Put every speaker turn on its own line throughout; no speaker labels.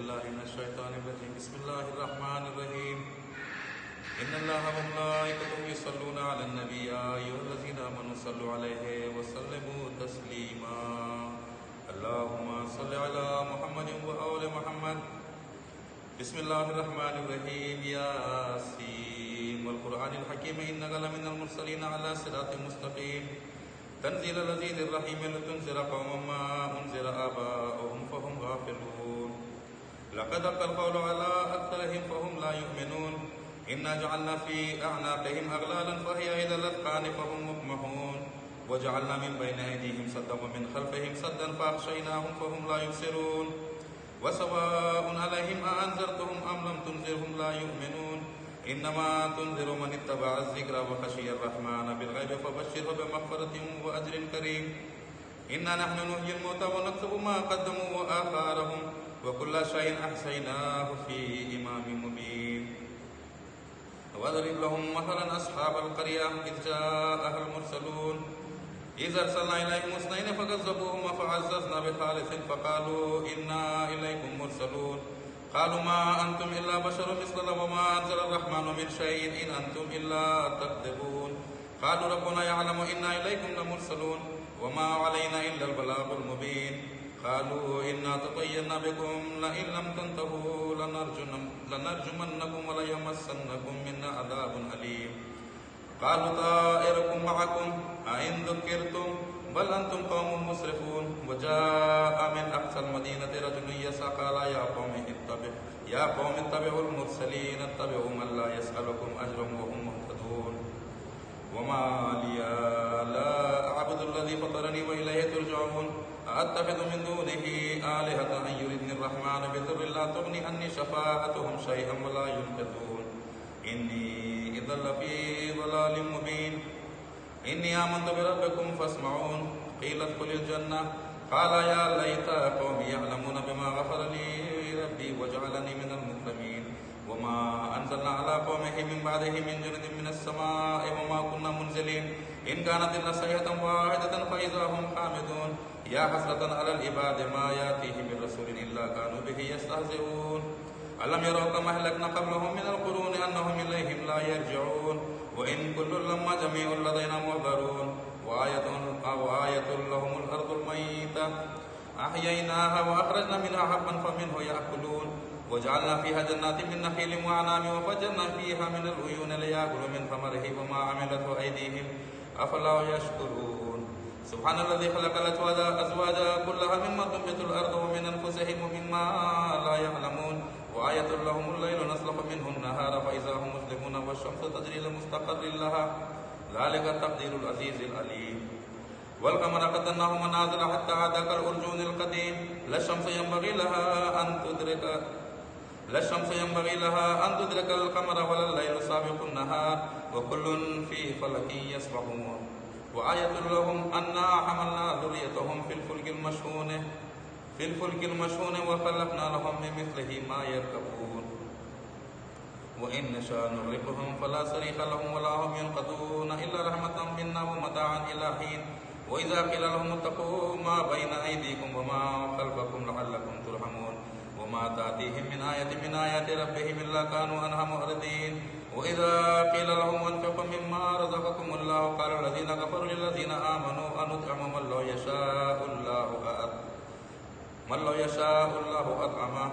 بالله من الشيطان الرجيم بسم الله الرحمن الرحيم إن الله وملائكته يصلون على النبي يا أيها الذين آمنوا صلوا عليه وسلموا تسليما اللهم صل على محمد وآل محمد بسم الله الرحمن الرحيم ياسين والقرآن الحكيم إنك لمن المرسلين على صراط مستقيم تنزيل العزيز الرحيم لتنذر قوما ما أنذر آباؤهم فهم غافلون لقد حق القول على أكثرهم فهم لا يؤمنون إنا جعلنا في أعناقهم أغلالا فهي إلى الأذقان فهم مقمحون وجعلنا من بين أيديهم سدا ومن خلفهم سدا فأغشيناهم فهم لا يبصرون وسواء عليهم أأنذرتهم أم لم تنذرهم لا يؤمنون إنما تنذر من اتبع الذكر وخشي الرحمن بالغيب فبشره بمغفرة وأجر كريم إنا نحن نحيي الموتى ونكتب ما قدموا وآثارهم وكل شيء أحصيناه في إمام مبين واضرب لهم مثلا أصحاب القرية إذ جاءها المرسلون إذ أرسلنا إليهم اثنين فكذبوهما فعززنا بثالث فقالوا إنا إليكم مرسلون قالوا ما أنتم إلا بشر مثلنا وما أنزل الرحمن من شيء إن أنتم إلا تكذبون قالوا ربنا يعلم إنا إليكم لمرسلون وما علينا إلا البلاغ المبين قالوا إنا تطيرنا بكم لئن لم تنتهوا لنرجمنكم وليمسنكم منا عذاب أليم قالوا طائركم معكم أئن ذكرتم بل أنتم قوم مسرفون وجاء من أقصى المدينة رجل يسعى قال يا قوم اتبعوا المرسلين اتبعوا من لا يسألكم أجرا وهم مهتدون وما لي لا أعبد الذي فطرني وإليه ترجعون أتخذ من دونه آلهة أن يردني الرحمن بضر لا تغني عني شفاعتهم شيئا ولا ينقذون إني إذا لفي ضلال مبين إني آمنت بربكم فاسمعون قيل ادخل الجنة قال يا ليت قومي يعلمون بما غفر لي ربي وجعلني من المكرمين وما أنزلنا على قومه من بعده من جند من السماء وما كنا منزلين إن كانت إلا صيحة واحدة فإذا هم خامدون يا حسرة على العباد ما يأتيهم من رسول إلا كانوا به يستهزئون ألم يروا كما أهلكنا قبلهم من القرون أنهم إليهم لا يرجعون وإن كل لما جميع لدينا محضرون وآية لهم الأرض الميتة أحييناها وأخرجنا منها حبا فمنه يأكلون وجعلنا فيها جنات من نخيل وأعناب وفجرنا فيها من العيون ليأكلوا من ثمره وما عملته أيديهم أفلا يشكرون سبحان الذي خلق الأزواج كلها مما تنبت الأرض ومن أنفسهم ومما لا يعلمون وآية لهم الليل نسلخ منه النهار فإذا هم مظلمون والشمس تجري لمستقر لها ذلك التقدير العزيز العليم والقمر قدرناه منازل حتى عاد كالأرجون القديم لا الشمس ينبغي لها أن تدرك القمر ولا الليل سابق النهار وكل في فلك يسبحون وآية لهم أنا حملنا ذريتهم في الفلك المشحون وخلقنا لهم من مثله ما يركبون وإن نشاء نغرقهم فلا صريخ لهم ولا هم ينقذون إلا رحمة منا ومتاعا إلى حين وإذا قيل لهم اتقوا ما بين أيديكم وما خلفكم لعلكم ترحمون وما تأتيهم من آية من آيات ربهم إلا كانوا عنها معرضين وإذا قيل لهم انفقوا مما رزقكم الله قال الذين كفروا للذين آمنوا أنطعم من لو يشاء الله أطعمه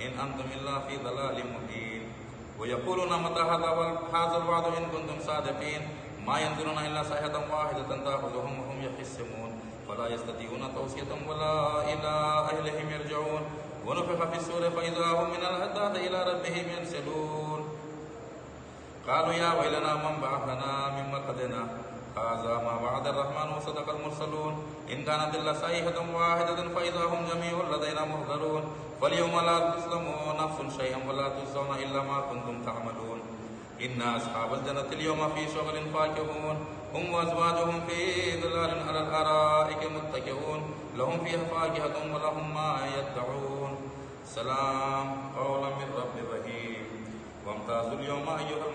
إن أنتم إلا في ضلال مبين ويقولون متى هذا الوعد إن كنتم صادقين ما ينظرون إلا صيحة واحدة تأخذهم وهم يخصمون فلا يستطيعون توصية ولا إلى أهلهم يرجعون ونفخ في الصور فإذا هم من الأجداث إلى ربهم ينسلون قالوا يا ويلنا من بعثنا من مرقدنا هذا ما وعد الرحمن وصدق المرسلون إن كانت إلا صيحة واحدة فإذا هم جميع لدينا محضرون فاليوم لا تظلموا نفس شيئا ولا تجزون إلا ما كنتم تعملون إن أصحاب الجنة اليوم في شغل فاكهون هم وأزواجهم في ظلال على الأرائك متكئون لهم فيها فاكهة ولهم ما يدعون سلام قولا من رب رحيم وامتازوا اليوم أيها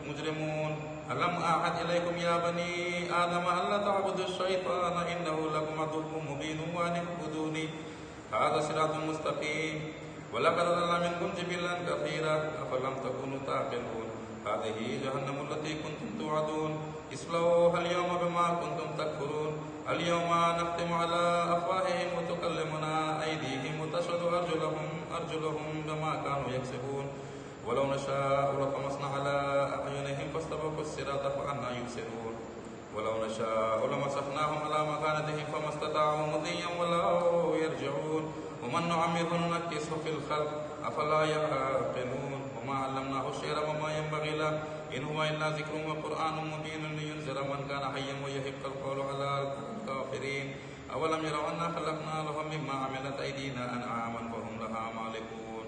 المجرمون ألم أعهد إليكم يا بني آدم ألا تعبدوا الشيطان إنه لكم عدو مبين وأن اعبدوني هذا صراط مستقيم ولقد أضل منكم جبلا كثيرا أفلم تكونوا تعقلون هذه جهنم التي كنتم توعدون اصلوها اليوم بما كنتم تكفرون اليوم نختم على أفواههم وتكلمنا أيديهم وتشهد أرجلهم بما كانوا يكسبون ولو نشاء لطمسنا على أعينهم فاستبقوا الصراط فأنى يبصرون ولو نشاء لمسخناهم على مكانتهم فما استطاعوا مضيا ولو يرجعون ومن نعمره ننكسه في الخلق أفلا يعقلون وما علمناه الشعر وما ينبغي له إن هو إلا ذكر وقرآن مبين لينذر من كان حيا ويحق القول على الكافرين أولم يروا أنا خلقنا لهم مما عملت أيدينا أنعاما فهم لها مالكون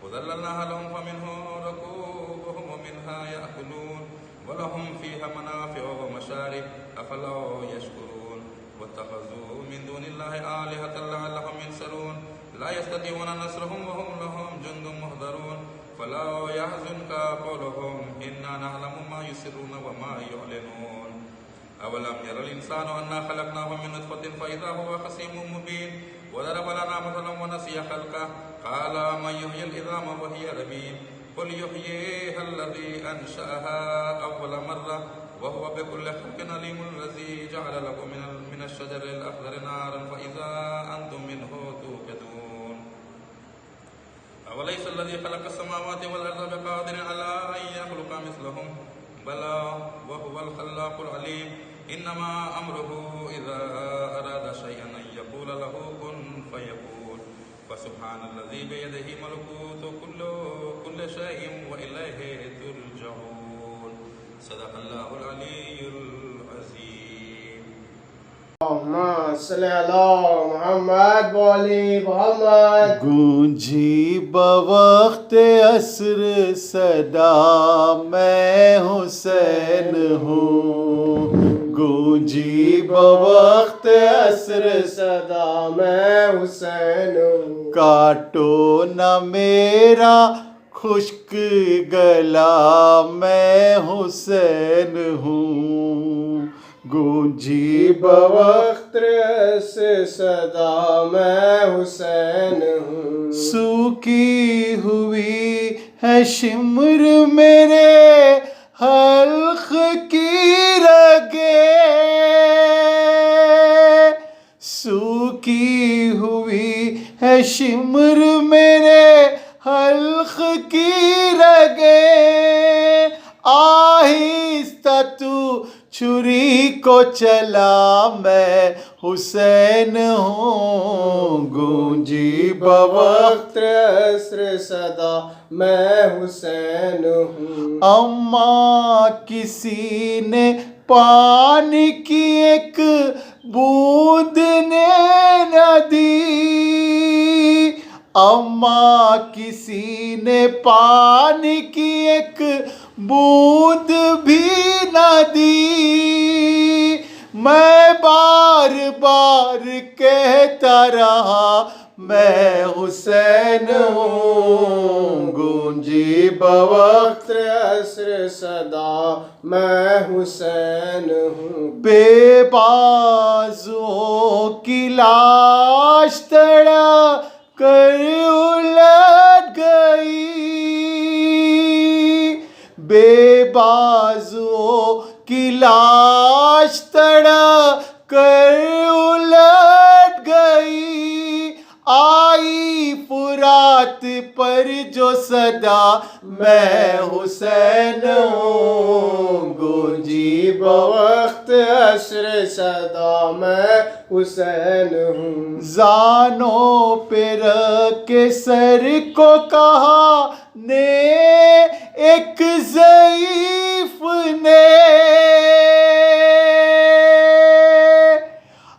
وذللناها لهم فمنهم ركوبهم ومنها يأكلون ولهم فيها منافع ومشارب أفلا يشكرون واتخذوا من دون الله آلهة لعلهم ينصرون لا يستطيعون نصرهم وهم لهم جند محضرون فلا يحزنك قولهم إنا نعلم ما يسرون وما يعلنون أولم ير الإنسان أنا خلقناه من نطفة فإذا هو خصيم مبين وضرب لنا مثلا ونسي خلقه قال من يحيي العظام وهي رميم قل يحييها الذي أنشأها أول مرة وهو بكل خلق عليم الذي جعل لكم من الشجر الأخضر نارا فإذا أنتم منه توقدون أوليس الذي خلق السماوات والأرض بقادر على أن يخلق مثلهم بلى وهو الخلاق العليم إنما أمره إذا أراد شيئا أن يقول له كن فيكون فسبحان الذي بيده ملكوت كل شيء وإليه ترجعون صدق الله العلي العظيم
اللهم صل على محمد بولی محمد.
گونجی بوقت عصر صدا میں حسین ہوں، گونجی بوقت عصر
صدا میں حسین ہوں.
کاٹو نہ میرا خشک گلا میں حسین ہوں، گونجی
بوقت سے صدا میں حسین ہوں.
سوکھی ہوئی ہے شمر میرے حلق کی رگیں، سوکھی ہوئی ہے شمر میرے حلق کی رگیں، آہستہ تو چھری کو چلا میں حسین ہوں، گونجی
بوقت عصر صدا میں حسین ہوں.
اماں کسی نے پانی کی ایک بوند نے نہ دی، اماں کسی نے پانی کی ایک بوند بھی نہ دی، میں بار بار کہتا رہا میں حسین ہوں، گونجی
بوقت عصر صدا میں حسین ہوں.
بے بازوں کی لاش تڑا کر الٹ گئی، بے بازوں کی لاش تڑا کر الٹ گئی، آئی فرات پر جو صدا میں حسین ہوں، گونجی
بوقت عصر صدا میں حسین ہوں.
زانوں پہ رکھ کے سر کو کہا نے ایک ضعیف نے،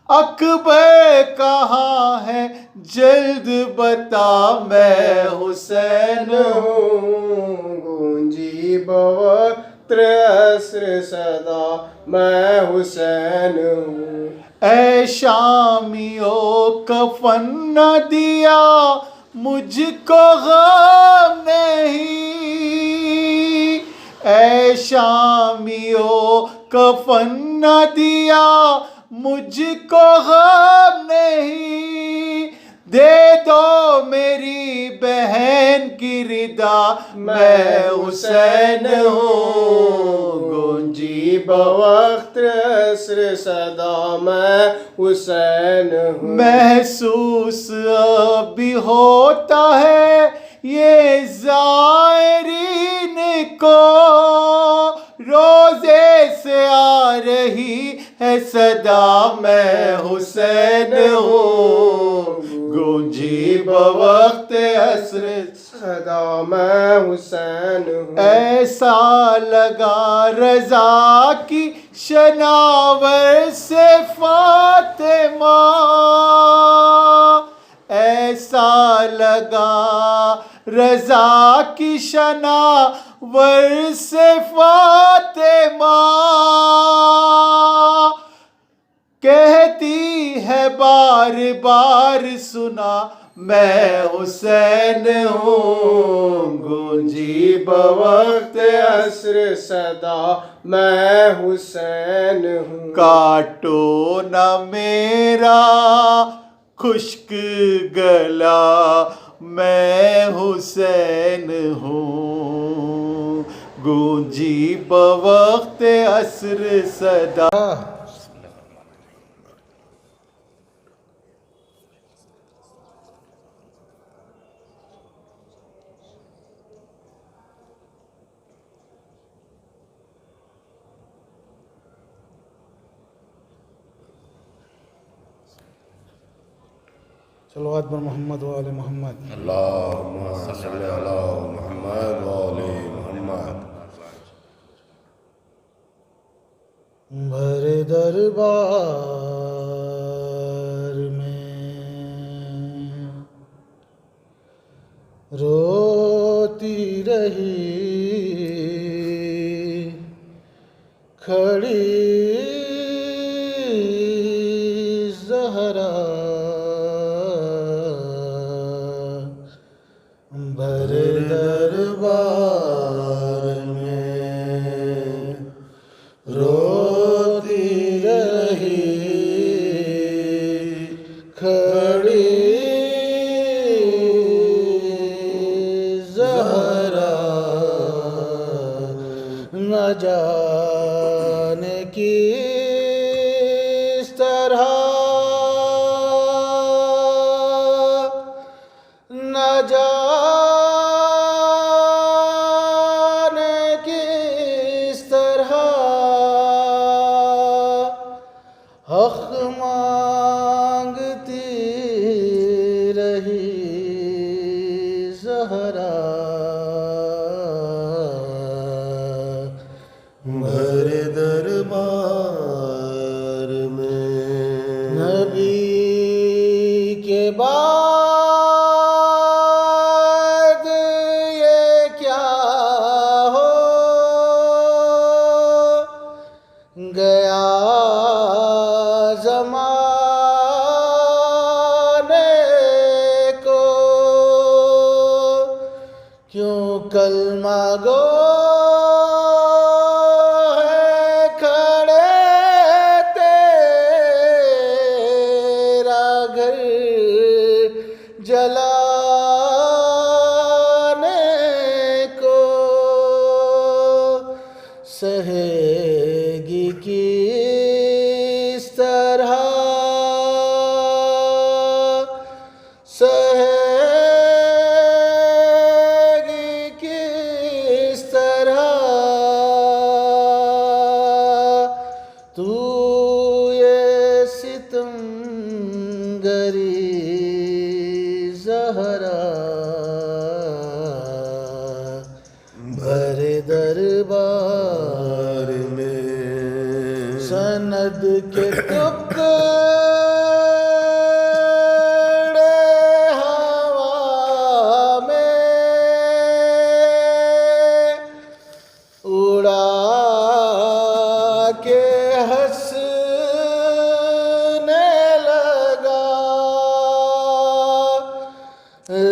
اکبر کہاں ہے جلد بتا میں حسین ہوں،
گونجی بوقت عصر صدا میں حسین ہوں.
اے شامیوں کفن نہ دیا مجھ کو غم نہیں، اے شامیوں کفن نہ دیا مجھ کو غم نہیں، دے دو میری بہن میں حسین ہوں.
گونجی بوقت عصر صدا میں حسین ہوں.
محسوس ابھی ہوتا ہے یہ زائرین کو، روزے سے آ رہی ہے صدا میں حسین ہوں. گونجی بوقت عصر
صدا میں حسین ہوں.
ایسا لگا رضا کی شناور سے فاطمہ، ایسا لگا رضا کی شناور سے فاطمہ، کہتی ہے بار بار سنا میں حسین ہوں.
گونجی بوقت عصر صدا میں حسین ہوں.
کاٹو نہ میرا خشک گلا میں حسین ہوں. گونجی بوقت عصر صدا.
صلوات بر محمد و آل محمد.
اللهم صل على محمد وآل محمد.
بھر دربار میں روتی رہی کھڑی زہرا، بھر دربار میں روتی رہی کھڑی زہرا، نہ جانے کس طرح، نہ جانے کس طرح حق مانگتی رہی زہرا، بھر دربار میں نبی کے بعد یہ کیا ہو گیا زمانے کو، کیوں کلمہ گو ہے کھڑے تیرا گھر جلانے کو، سہے گی کس طرح، سہے گی کس طرح تو یہ ستم گری زہرا، بھر دربار میں سند کے ٹکڑے ہوا میں اڑا کے ہنسنے لگا،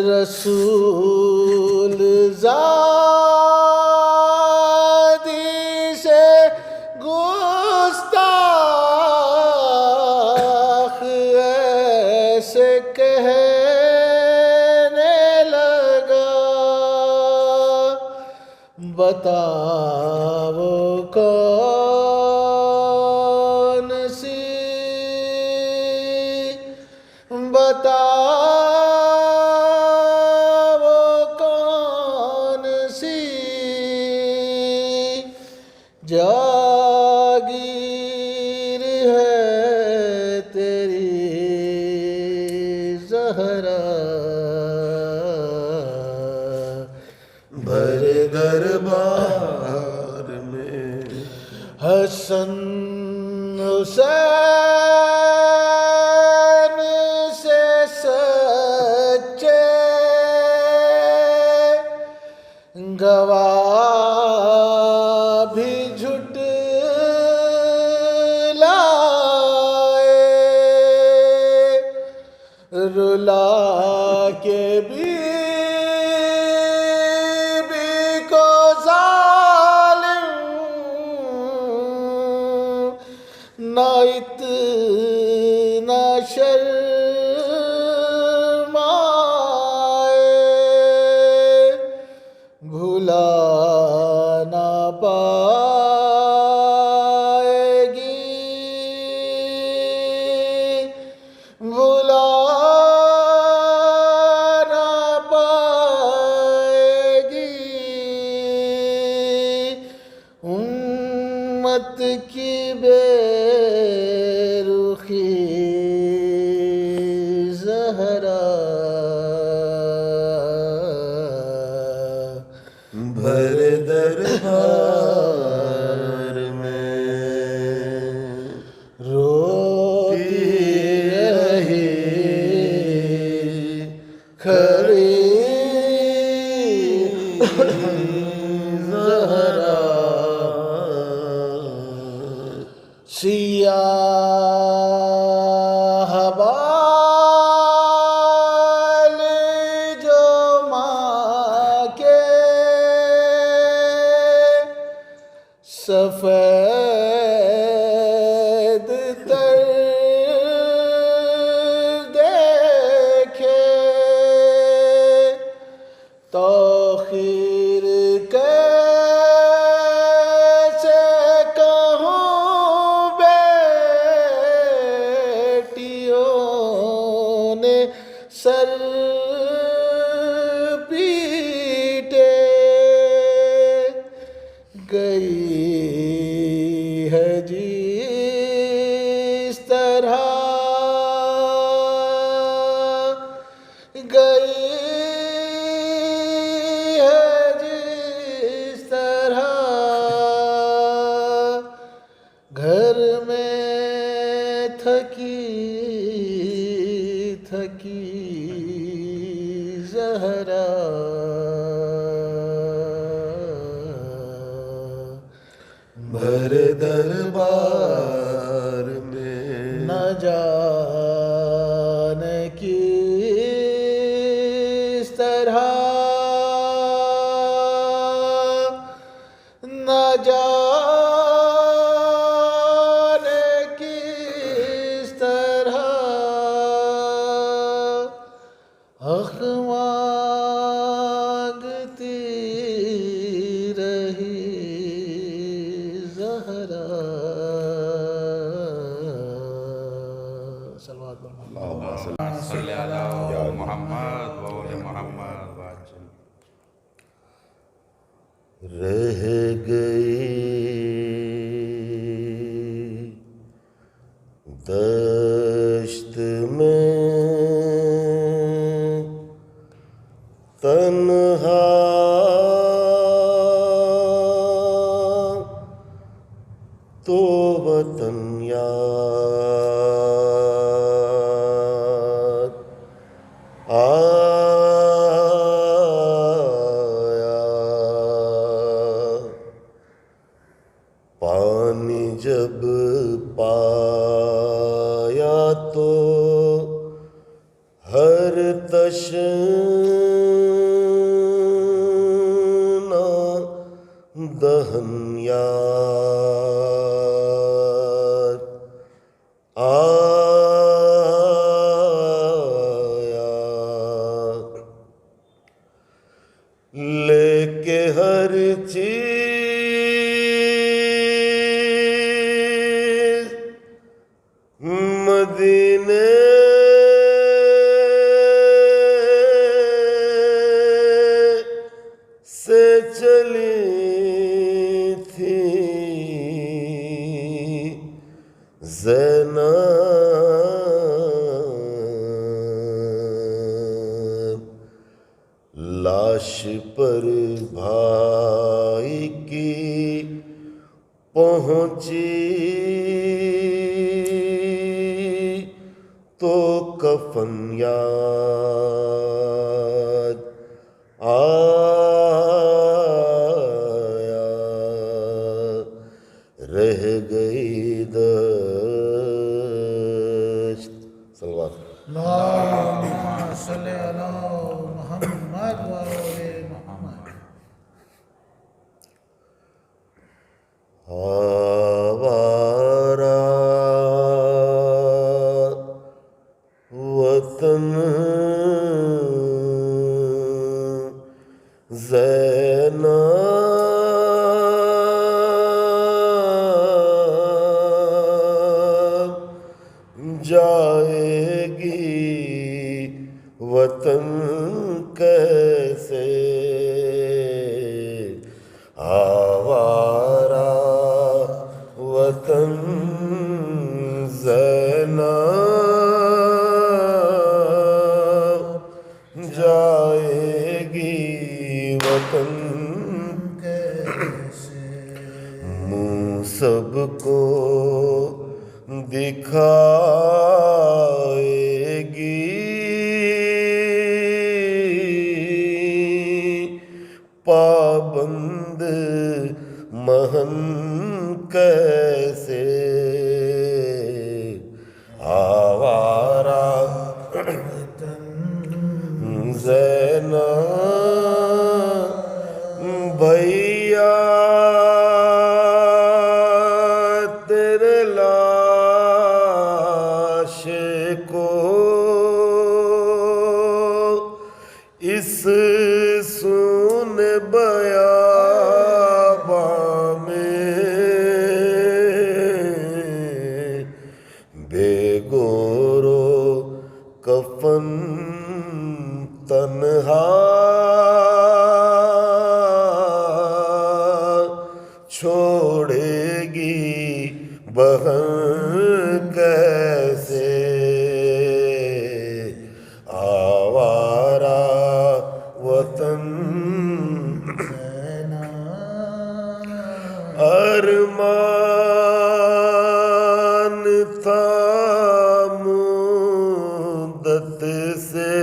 رسول زادی سے گستاخ ایسے کہنے لگا، بتاؤ کون سی جاگیر ہے تیری زہرا
بھر دربار میں
حسن حسین سے سچے گواہ بھی جھٹ لائے رلا کے بھی کو ظالم نہ اتنا شرمائے بھلا نہ پائے گی بھلا نہ پائے گی امت کی بے رخی زہرا
بھر دربار میں
روتی رہی کھڑی زہرا سیاہ بال جو ماں کے سفید تر دیکھے توخیر کیسے کہوں بیٹیوں نے سر پیٹے گئی ہے جس طرح گئی ہے جس طرح گھر میں تھکی تھکی زہرا
بھر دربار میں
نہ جانے کس طرح نہ جانے کس طرح حق مانگتی رہی زہرا صلوات
اللہم
صلی علی محمد و آل محمد وسلم.
رہ گئی دشت میں تنہا تو وطن یاد آیا پانی جب پایا تو ہر تشنا دہن یاد آیا لیکن کہ ہر چیز مدینے سے چلی تھی زینب، لاش پر بھائی کی پہنچی تو کفن یاد آیا، رہ گئی دشت سلوات۔
اللهم صل على محمد وآل محمد۔
آوارہ وطن زینب جائے گی وطن کیسے، آوارہ وطن زینب جائے گی وطن
کیسے
منہ سب کو دکھائے گی، پابند مہن کیسے، آوارہ زینب بھیا تیرے لاش کو اس سونے بیاباں میں بے گورو کفن تنہا چھوڑے گی بہن کیسے، آوارہ وطن ارمان تھا مدت سے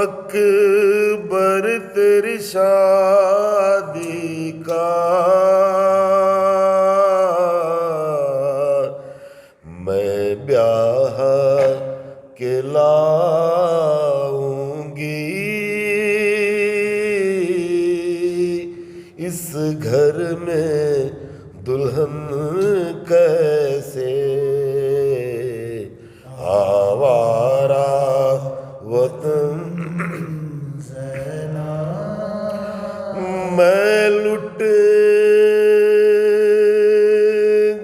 اکبر تیری شادی کا، میں بیاہ کے لاؤں گی اس گھر میں دلہن کیسے، آوارہ وطن میں لٹ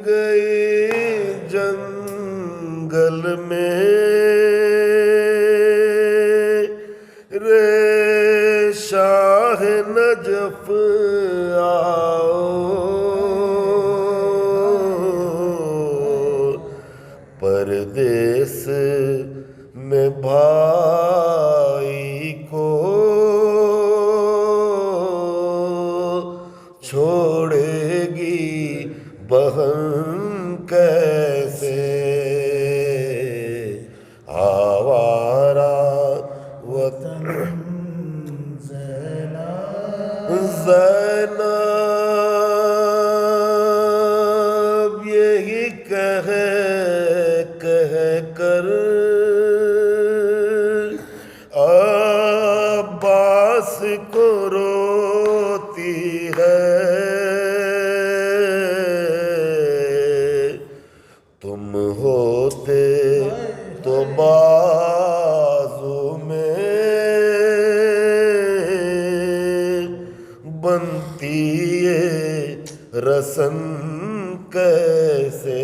گئی جنگل میں رے شاہ نجف آؤ، پردیس میں بھائی کو چھوڑے گی بہن کیسے، آوارہ وطن زینب یہی کہہ کر عباس کو روتی ہے، تم ہوتے تو بازو میں حسن کیسے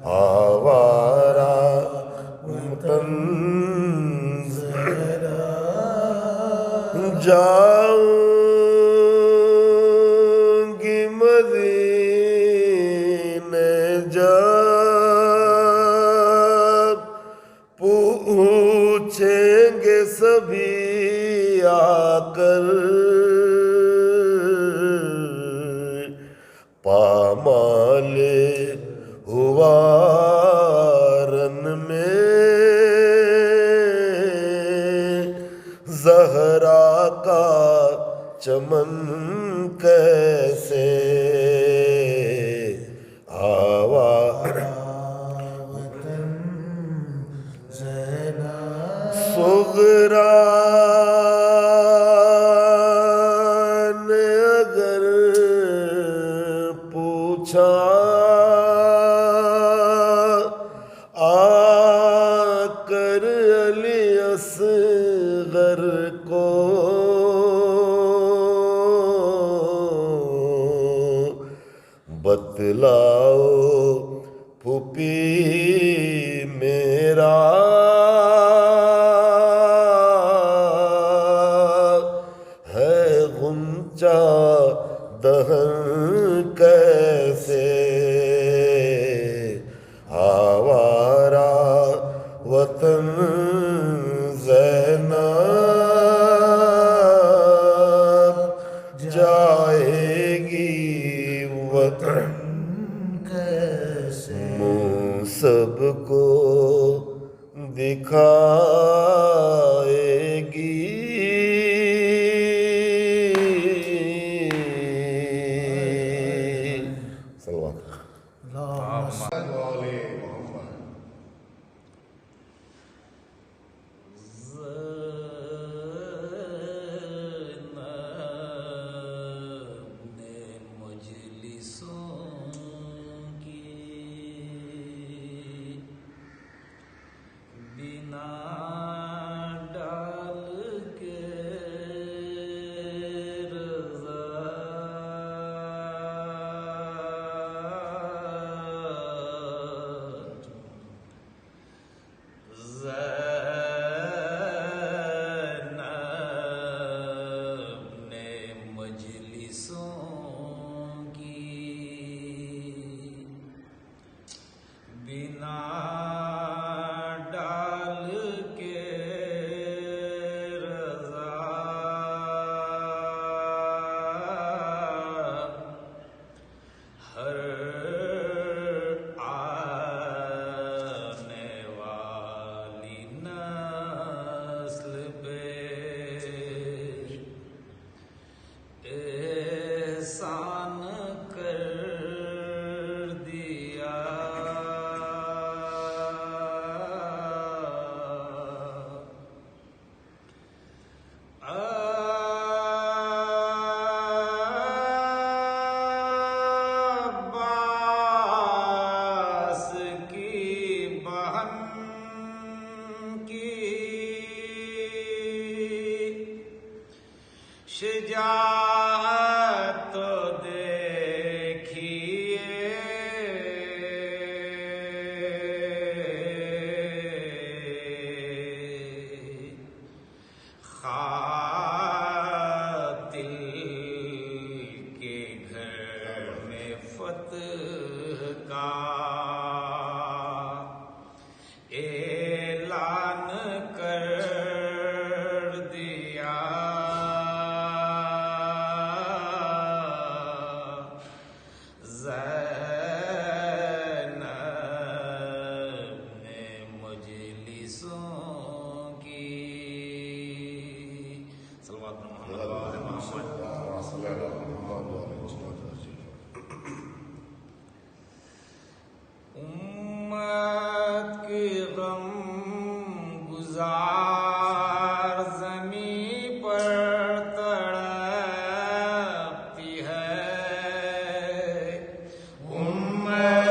آوارہ وطن جاؤں گی مدینے جب پوچھیں گے سبھی آ کر پامال ہوا رن میں زہرا کا چمن کیسے آوارہ صغرا نے اگر پوچھا آ کر علی اصغر کو بتلاؤ پھوپھی میرا ہے غنچہ دہن کیسے آوارہ وطن زینب جائے گی وطن منہ سب کو دکھائے گی صلوات
شجاعت تو دیکھیے قاتل کے گھر میں فتح کا اعلان کر دیا امت کی غم گزار زمین پر تڑپتی ہے امت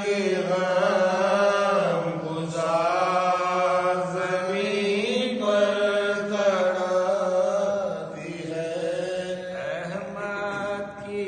کی غم گزار زمین پر تڑپتی ہے احمد کی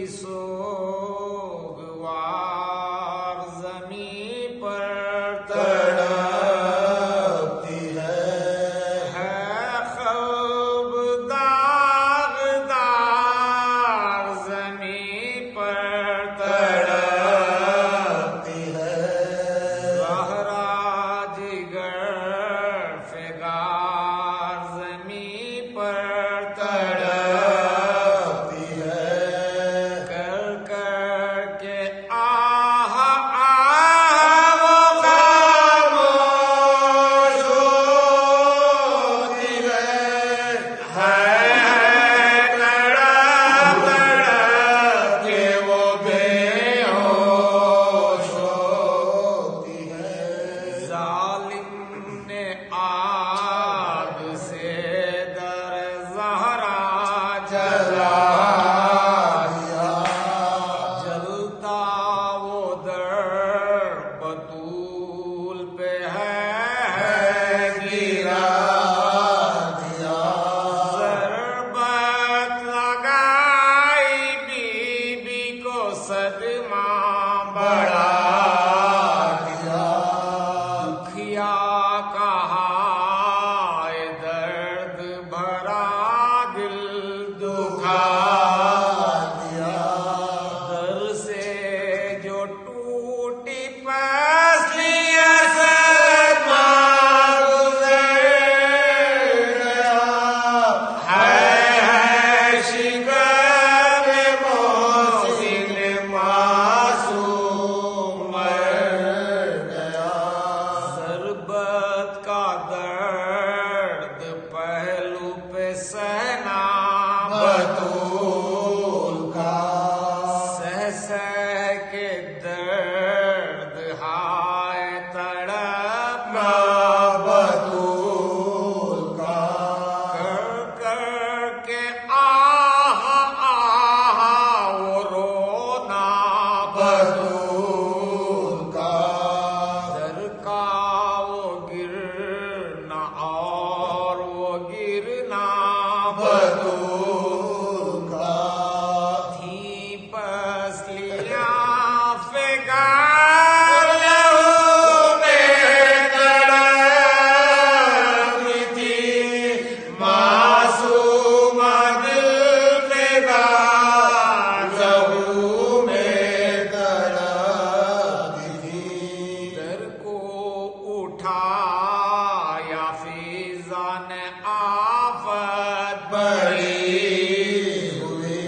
دکھایا فیضان آفت بڑی ہوئی،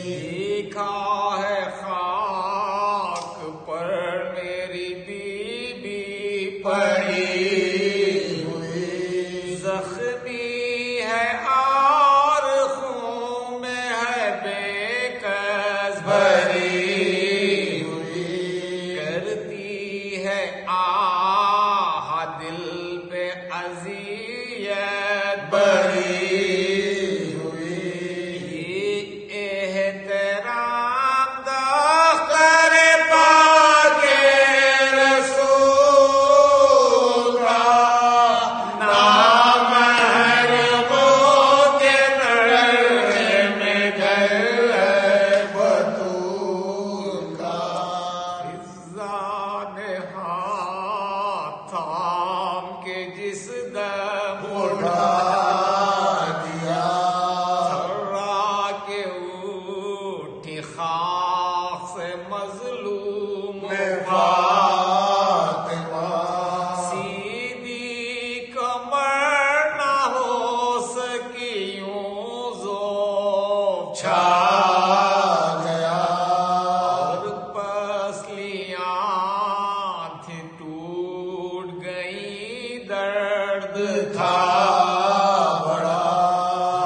دیکھا ہے خاک پر میری بی بی پڑی ہوئی، زخمی ہے اور خون میں ہے بے کس بھری ہوئی، کرتی ہے آہ دل پہ اذیت بڑی ہوئی، یہ احترام دفتر پاک رسول کا، نامحرموں کے نرے میں گھر ہے بطول کا، فضان ہاتھ تھام کے جس دم اٹھا دیا، تھرا کے اٹھی خاک سے مظلوم فاطمہ، سیدھی کمر نہ ہو سکی یوں ذوق چھا گیا، اور پسلیاں تھیں ٹوٹ گئی، درد تھا بڑا،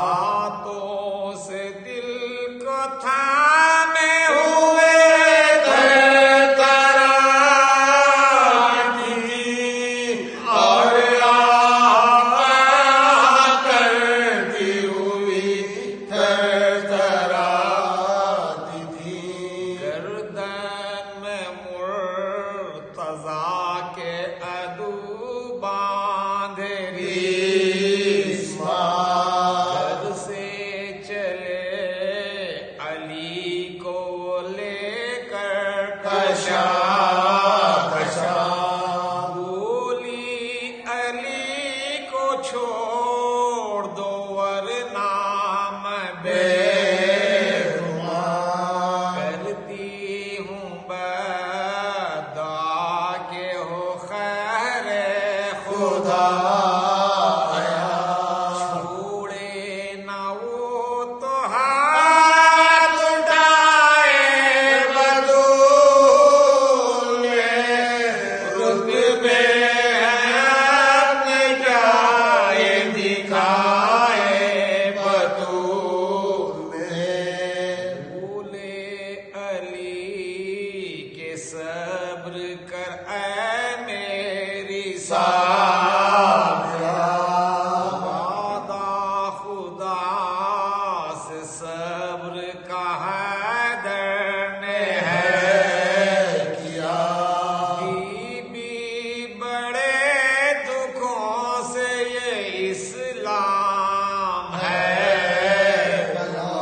ہاتھوں سے دل کو تھامے ہوئے ترتراتی تھی، اور آہ کرتی ہوئی ترتراتی تھی، گردن میں مرتضیٰ کے عدو باندھے ریسمان، گھر سے چلے علی کو لے کر کشا کشا، بولی علی کو چھوڑ دو ورنہ میں بے کرتی ہوں بدعا کہ ہو خیر خدا، چھوڑے نہ وہ تو ہاتھ اٹھائے بدول میں، رتبے اپنے جائے دکھائے بطول میں، بولے علی کے صبر کر اے میری سابرہ، وعدہ خدا سے صبر کا حیدر نے ہے کیا، بی بی بڑے دکھوں سے یہ اسلام ہے بلا،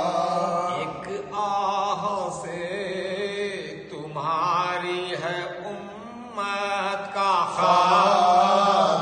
ایک آہ سے تمہاری ہے امت کا خاتمہ،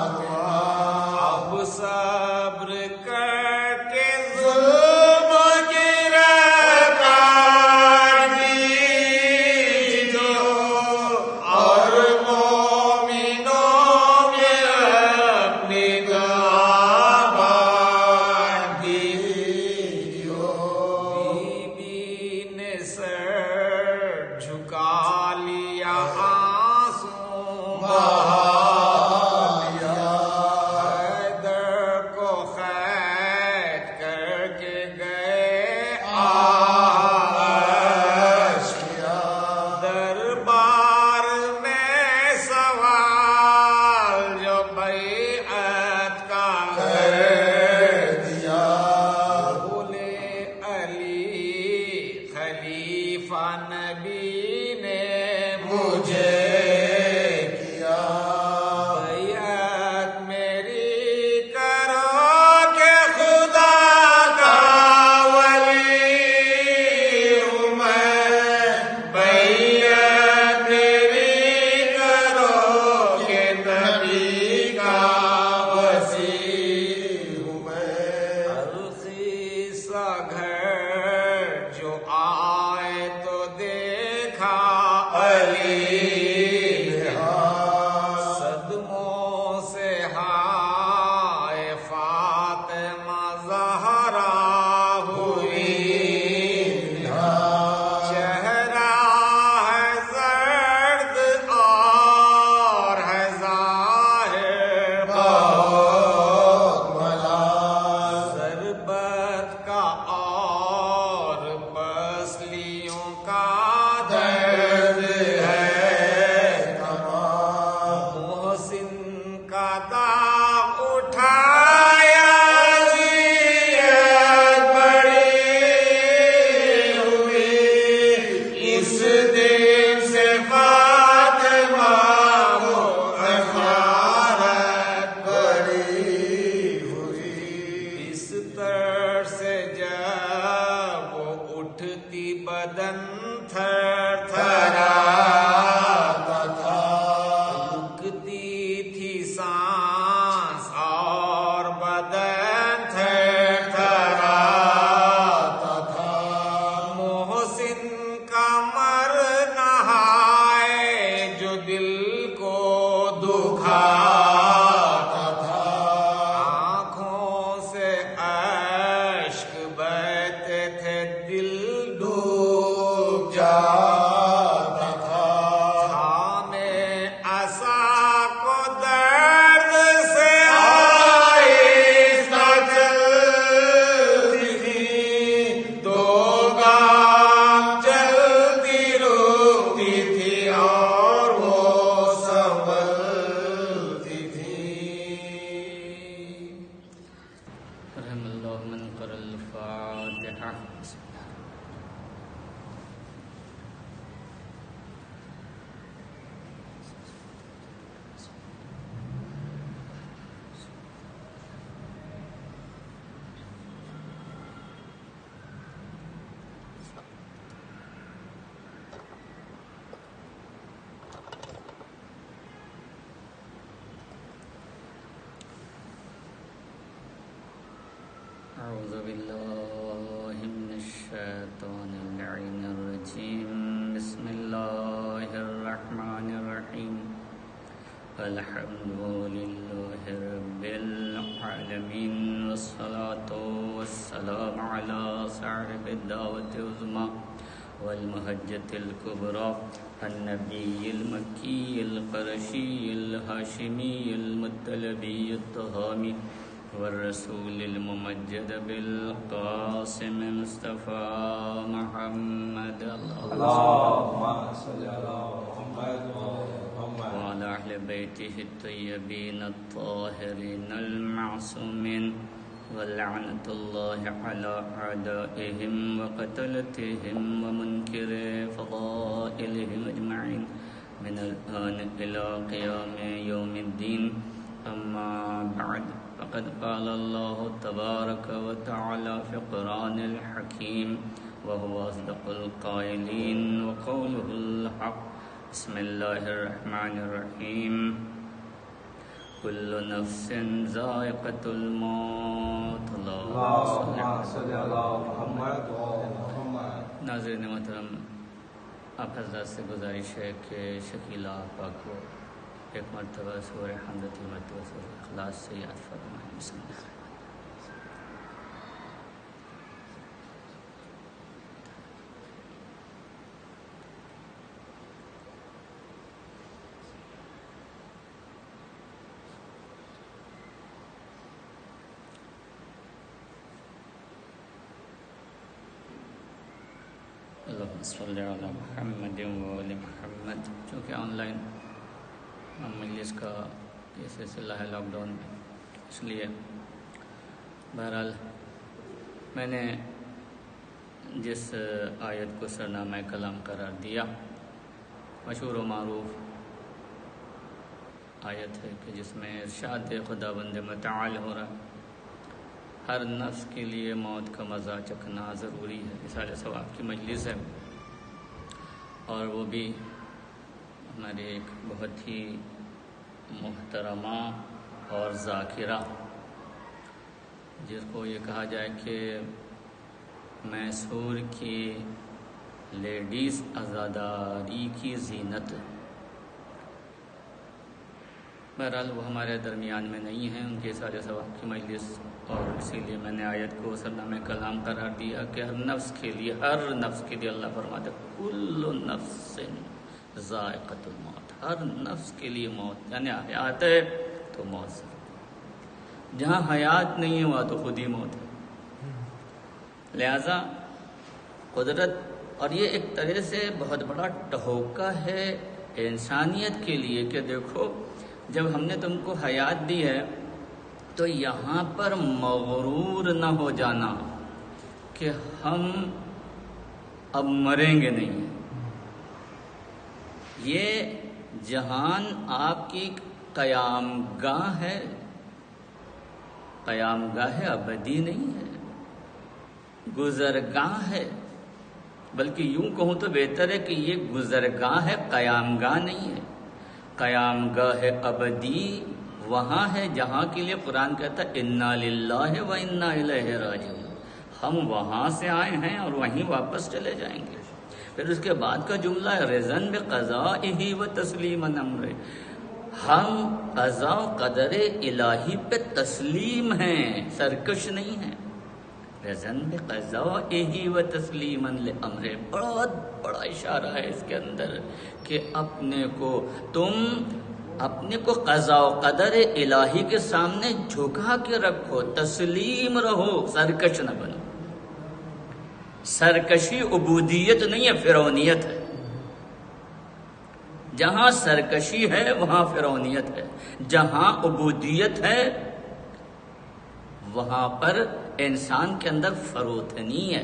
سکھاتا تھا، آنکھوں سے اشک بہتے تھے، دل ڈوب جاتا تھا، تھامے عصا کو درد سے آہستہ چلتی تھی، دو گام چلتی رکتی تھی اور وہ سنبھلتی تھی۔
رحم اللہ من قرأ الفاتحہ۔ اعوذ باللہ من الشیطان اللعین الرجیم، بسم اللہ الرحمن الرحیم، الحمد للہ رب العالمین، والصلاة والسلام علی صاحب الدعوة العظمی والمحجة الكبرى، النبی المکی القرشی الہاشمی المطلبی الطہامی، والرسول الممجد بالقاسم مصطفى محمد اللهم صل على محمد وعلى أهل بيته الطيبين الطاهرين المعصومين، ولعنة الله على أعدائهم وقتلتهم ومنكر فضائلهم أجمعين من الآن إلى قيام يوم الدين، أما بعد، فقد قال الله تبارك وتعالى في القرآن الحكيم وهو أصدق القائلين وقوله الحق، بسم الله الرحمن الرحيم، كل نفس ذائقة الموت، اللهم صل على محمد۔ ناظرین محترم، آپ حضرات سے گزارش ہے کہ شکیل آقا کو ایک مرتبہ سورہ حمد، تین مرتبہ سورہ اخلاص سے یاد فرمائیں۔ بسم اللہ۔ اللہم صلی علی محمد وآل محمد۔ چونکہ آن لائن مجلس کا یہ سلسلہ ہے لاک ڈاؤن میں، اس لیے بہرحال میں نے جس آیت کو سرنامہ کلام قرار دیا، مشہور و معروف آیت ہے کہ جس میں ارشاد خداوند متعال ہو رہا ہے، ہر نفس کے لیے موت کا مزہ چکھنا ضروری ہے۔ مثال ثواب کی مجلس ہے، اور وہ بھی ہمارے ایک بہت ہی محترمہ اور ذاکرہ، جس کو یہ کہا جائے کہ میسور کی لیڈیز عزاداری کی زینت۔ بہرحال وہ ہمارے درمیان میں نہیں ہیں، ان کے سارے ثواب کی مجلس، اور اسی لیے میں نے آیت کو سرنامہ کلام قرار دیا کہ ہر نفس کے لیے، ہر نفس کے لیے اللہ فرماتا ہے کل نفس ذائقۃ الموت، ہر نفس کے لیے موت، یعنی حیات ہے تو موت ضرور، جہاں حیات نہیں ہے وہاں تو خود ہی موت ہے۔ لہذا قدرت، اور یہ ایک طرح سے بہت بڑا ٹھوکا ہے انسانیت کے لیے کہ دیکھو جب ہم نے تم کو حیات دی ہے تو یہاں پر مغرور نہ ہو جانا کہ ہم اب مریں گے نہیں۔ یہ جہان آپ کی قیام گاہ ہے، قیام گاہ ابدی نہیں ہے، گزرگاہ ہے، بلکہ یوں کہوں تو بہتر ہے کہ یہ گزرگاہ ہے، قیام گاہ نہیں ہے۔ قیام گاہ ابدی وہاں ہے جہاں کے لیے قرآن کہتا ہے انا للہ و انا الیہ راجعون، ہم وہاں سے آئے ہیں اور وہیں واپس چلے جائیں گے۔ پھر اس کے بعد کا جملہ ہے رضا بقضائہ و تسلیما امرہ، ہم قضا و قدر الہی پہ تسلیم ہیں، سرکش نہیں ہیں۔ رضن بقضائہ و تسلیما لامرہ، بہت بڑا اشارہ ہے اس کے اندر کہ اپنے کو قضا و قدر الہی کے سامنے جھکا کے رکھو، تسلیم رہو، سرکش نہ بنو۔ سرکشی عبودیت نہیں ہے، فرعونیت ہے۔ جہاں سرکشی ہے وہاں فرعونیت ہے، جہاں عبودیت ہے وہاں پر انسان کے اندر فروتنی ہے۔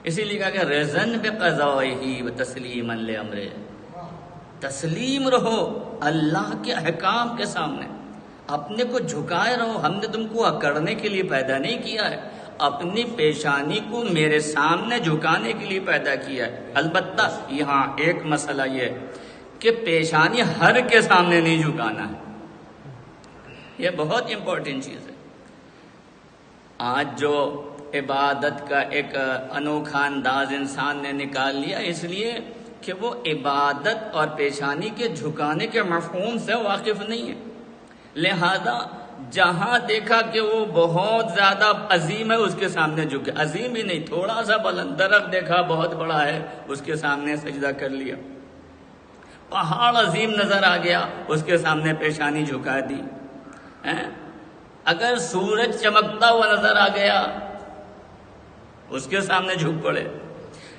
اسی لیے کہا کہ رضن بقضائہ و تسلیما لامرہ، تسلیم رہو اللہ کے احکام کے سامنے، اپنے کو جھکائے رہو۔ ہم نے تم کو اکڑنے کے لیے پیدا نہیں کیا ہے، اپنی پیشانی کو میرے سامنے جھکانے کے لیے پیدا کیا ہے۔ البتہ یہاں ایک مسئلہ یہ ہے کہ پیشانی ہر کے سامنے نہیں جھکانا ہے، یہ بہت امپورٹنٹ چیز ہے۔ آج جو عبادت کا ایک انوکھا انداز انسان نے نکال لیا، اس لیے کہ وہ عبادت اور پیشانی کے جھکانے کے مفہوم سے واقف نہیں ہے، لہذا جہاں دیکھا کہ وہ بہت زیادہ عظیم ہے اس کے سامنے جھکے، عظیم بھی نہیں، تھوڑا سا بلند درخت دیکھا بہت بڑا ہے اس کے سامنے سجدہ کر لیا، پہاڑ عظیم نظر آ گیا اس کے سامنے پیشانی جھکا دی، اگر سورج چمکتا ہوا نظر آ گیا اس کے سامنے جھک پڑے،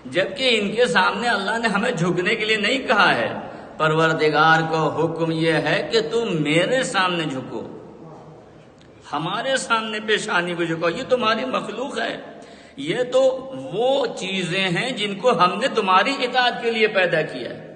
جبکہ ان کے سامنے اللہ نے ہمیں جھکنے کے لیے نہیں کہا ہے۔ پروردگار کو حکم یہ ہے کہ تم میرے سامنے جھکو، ہمارے سامنے پیشانی کو جھکو، یہ تمہاری مخلوق ہے، یہ تو وہ چیزیں ہیں جن کو ہم نے تمہاری اطاعت کے لیے پیدا کیا ہے،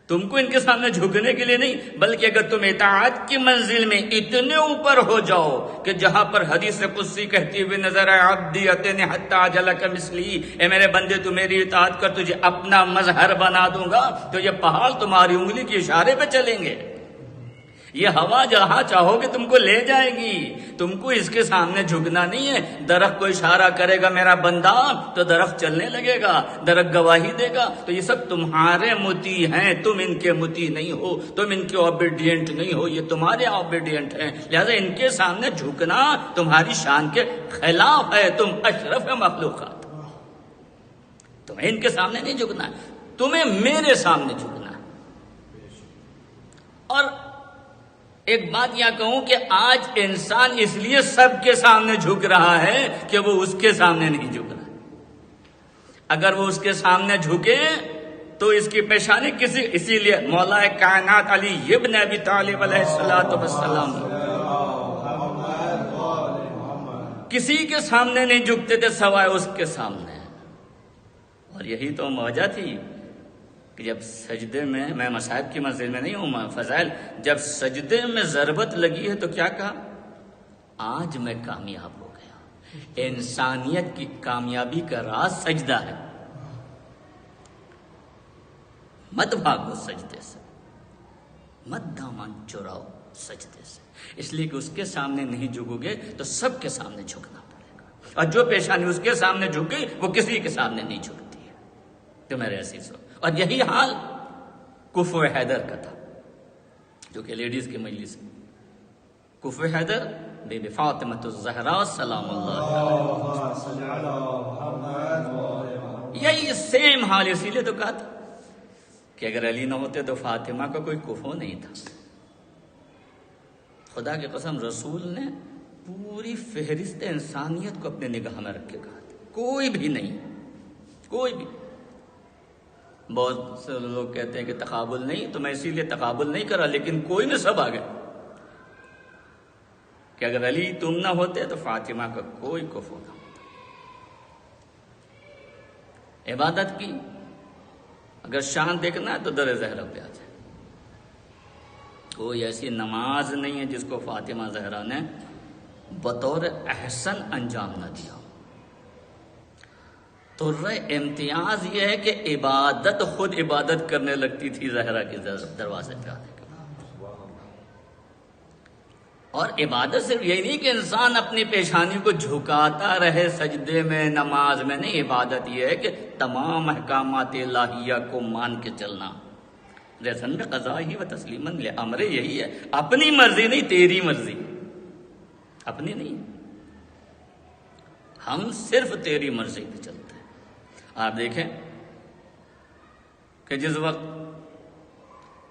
تم کو ان کے سامنے جھکنے کے لیے نہیں، بلکہ اگر تم اطاعت کی منزل میں اتنے اوپر ہو جاؤ کہ جہاں پر حدیث قدسی کہتی ہوئی نظر آئے عبدی اتنی حتی جلک مثلی، اے میرے بندے تو میری اطاعت کر، تجھے اپنا مظہر بنا دوں گا، تو یہ پہاڑ تمہاری انگلی کے اشارے پہ چلیں گے، یہ ہوا جہاں چاہو گے تم کو لے جائے گی، تم کو اس کے سامنے جھکنا نہیں ہے۔ درخت کو اشارہ کرے گا میرا بندہ تو درخت چلنے لگے گا، درخت گواہی دے گا، تو یہ سب تمہارے مطیع ہیں، تم ان کے مطیع نہیں ہو، تم ان کے اوبیڈینٹ نہیں ہو، یہ تمہارے اوبیڈینٹ ہیں، لہذا ان کے سامنے جھکنا تمہاری شان کے خلاف ہے، تم اشرف مخلوقات، تمہیں ان کے سامنے نہیں جھکنا ہے، تمہیں میرے سامنے جھکنا ہے۔ اور ایک بات یہاں کہوں کہ آج انسان اس لیے سب کے سامنے جھک رہا ہے کہ وہ اس کے سامنے نہیں جھک رہا، اگر وہ اس کے سامنے جھکے تو اس کی پیشانی اسی لیے مولا کائنات علی ابن ابی طالب علیہ السلام کسی کے سامنے نہیں جھکتے تھے سوائے اس کے سامنے، اور یہی تو موجہ تھی کہ جب سجدے میں مصاحب کی منزل میں نہیں ہوں، فضائل، جب سجدے میں ضربت لگی ہے تو کیا کہا؟ آج میں کامیاب ہو گیا۔ انسانیت کی کامیابی کا راز سجدہ ہے، مت بھاگو سجدے سے، مت دامن چراؤ سجدے سے، اس لیے کہ اس کے سامنے نہیں جھکو گے تو سب کے سامنے جھکنا پڑے گا، اور جو پیشانی اس کے سامنے جھک گئی وہ کسی کے سامنے نہیں جھکتی ہے۔ تو میرے عزیز ہو، اور یہی حال کفو حیدر کا تھا، جو کہ لیڈیز کی مجلس ہے۔ کفو حیدر بی بی فاطمہ الزہرا سلام اللہ علیہ، یہی سیم حال، اسی لیے تو کہا تھا کہ اگر علی نہ ہوتے تو فاطمہ کا کوئی کفو نہیں تھا۔ خدا کی قسم، رسول نے پوری فہرست انسانیت کو اپنے نگاہ میں رکھ کے کہا تھا، کوئی بھی نہیں، کوئی بھی۔ بہت سے لوگ کہتے ہیں کہ تقابل نہیں، تو میں اسی لیے تقابل نہیں کرا، لیکن کوئی نہ سب آ گئے کہ اگر علی تم نہ ہوتے تو فاطمہ کا کوئی کفو نہ ہوتا۔ عبادت کی اگر شان دیکھنا ہے تو در زہرا پہ آ جائے، کوئی ایسی نماز نہیں ہے جس کو فاطمہ زہرا نے بطور احسن انجام نہ دیا۔ تو امتیاز یہ ہے کہ عبادت خود عبادت کرنے لگتی تھی زہرا کے دروازے پہ آنے کے بعد، اور عبادت صرف یہی نہیں کہ انسان اپنی پیشانی کو جھکاتا رہے سجدے میں، نماز میں نہیں، عبادت یہ ہے کہ تمام احکامات الہیہ کو مان کے چلنا، رضن میں قضا ہی و تسلیمن لے امر یہی ہے، اپنی مرضی نہیں، تیری مرضی، اپنی نہیں، ہم صرف تیری مرضی پہ چلتے ہیں۔ آپ دیکھیں کہ جس وقت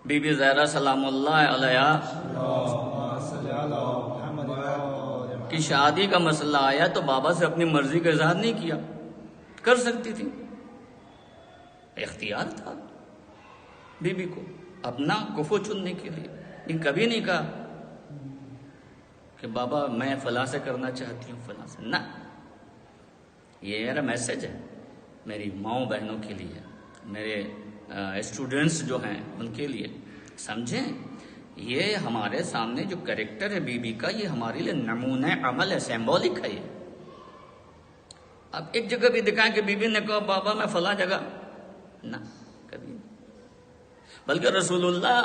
بی بی زہرا سلام اللہ علیہ کی شادی کا مسئلہ آیا تو بابا سے اپنی مرضی کا اظہار نہیں کیا، کر سکتی تھی، اختیار تھا بی بی کو اپنا کفو چننے کے لیے، لیکن کبھی نہیں کہا کہ بابا میں فلاں سے کرنا چاہتی ہوں، فلاں سے نہ۔ یہ میرا میسج ہے میری ماؤں بہنوں کے لیے، میرے اسٹوڈنٹس جو ہیں ان کے لیے، سمجھیں یہ ہمارے سامنے جو کریکٹر ہے بی بی کا، یہ ہمارے لیے نمونہ عمل ہے، سمبولک ہے یہ۔ اب ایک جگہ بھی دکھائیں کہ بی بی نے کہا بابا میں فلاں جگہ، نہ، کبھی نہیں۔ بلکہ رسول اللہ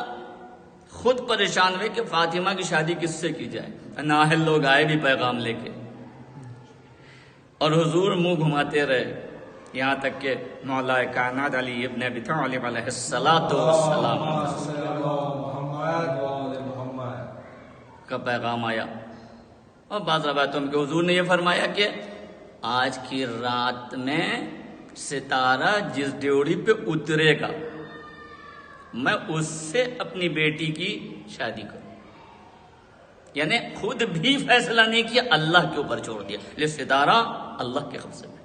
خود پریشان ہوئے کہ فاطمہ کی شادی کس سے کی جائے، نااہل لوگ آئے بھی پیغام لے کے، اور حضور منہ گھماتے رہے، یہاں تک کہ مولا کائنات علی ابن ابی طالب علیہ الصلوۃ والسلام کا پیغام آیا۔ اور بعض روایتوں میں کہ حضور نے یہ فرمایا کہ آج کی رات میں ستارہ جس ڈیوڑی پہ اترے گا میں اس سے اپنی بیٹی کی شادی کروں، یعنی خود بھی فیصلہ نہیں کیا، اللہ کے اوپر چھوڑ دیا، یہ ستارہ اللہ کے قبضے میں۔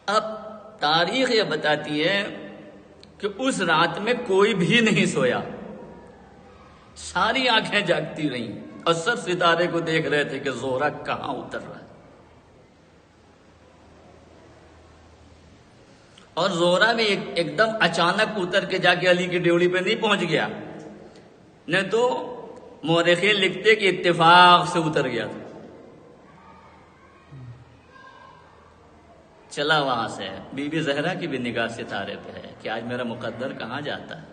اب تاریخ یہ بتاتی ہے کہ اس رات میں کوئی بھی نہیں سویا، ساری آنکھیں جاگتی رہیں اور سب ستارے کو دیکھ رہے تھے کہ زہرہ کہاں اتر رہا ہے، اور زہرہ بھی ایک دم اچانک اتر کے جا کے علی کی ڈیوڑی پہ نہیں پہنچ گیا، نہیں تو مورخین لکھتے کہ اتفاق سے اتر گیا تھا، چلا وہاں سے۔ بی بی زہرا کی بھی نگاہ ستارے پہ ہے کہ آج میرا مقدر کہاں جاتا ہے۔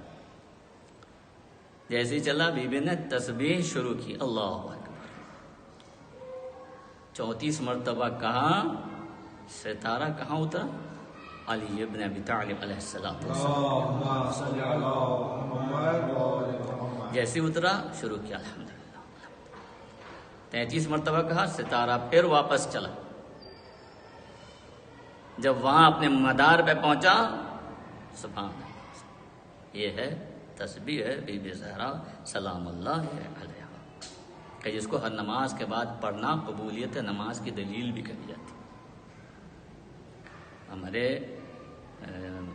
جیسے ہی چلا بی بی نے تسبیح شروع کی، اللہ اکبر، 34 مرتبہ کہا، ستارہ کہاں اترا؟ علی ابن ابی طالب علیہ السلام۔ جیسے اترا شروع کیا الحمدللہ، 33 مرتبہ کہا، ستارہ پھر واپس چلا، جب وہاں اپنے مدار پہ پہنچا، سبحان اللہ، یہ ہے تسبیح ہے بی بی زہرا سلام اللہ علیہا، کہ جس کو ہر نماز کے بعد پڑھنا قبولیت نماز کی دلیل بھی کہی جاتی۔ ہمارے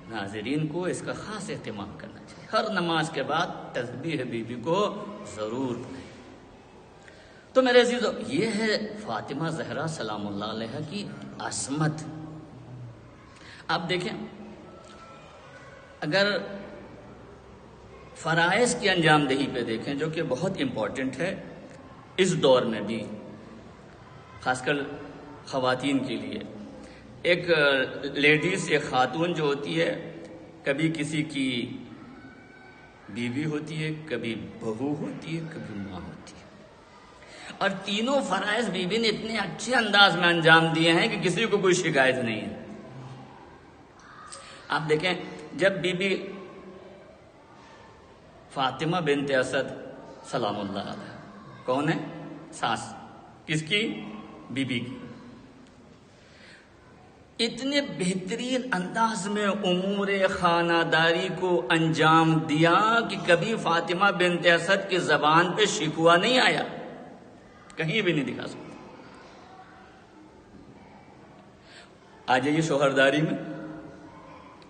ناظرین کو اس کا خاص اہتمام کرنا چاہیے، ہر نماز کے بعد تسبیح بی بی کو ضرور پڑھیں۔ تو میرے عزیزو، یہ ہے فاطمہ زہرا سلام اللہ علیہا کی عصمت۔ آپ دیکھیں، اگر فرائض کی انجام دہی پہ دیکھیں، جو کہ بہت امپورٹنٹ ہے اس دور میں بھی، خاص کر خواتین کے لیے، ایک لیڈیز، ایک خاتون جو ہوتی ہے، کبھی کسی کی بیوی ہوتی ہے، کبھی بہو ہوتی ہے، کبھی ماں ہوتی ہے، اور تینوں فرائض بی بی نے اتنے اچھے انداز میں انجام دیے ہیں کہ کسی کو کوئی شکایت نہیں ہے۔ آپ دیکھیں، جب بی بی فاطمہ بنت اسد سلام اللہ علیہ، کون ہے؟ ساس، کس کی؟ بی بی کی، اتنے بہترین انداز میں امور خانہ داری کو انجام دیا کہ کبھی فاطمہ بنت اسد کی زبان پہ شکوہ نہیں آیا، کہیں بھی نہیں دکھا سکتا۔ آ جائیے شوہرداری میں،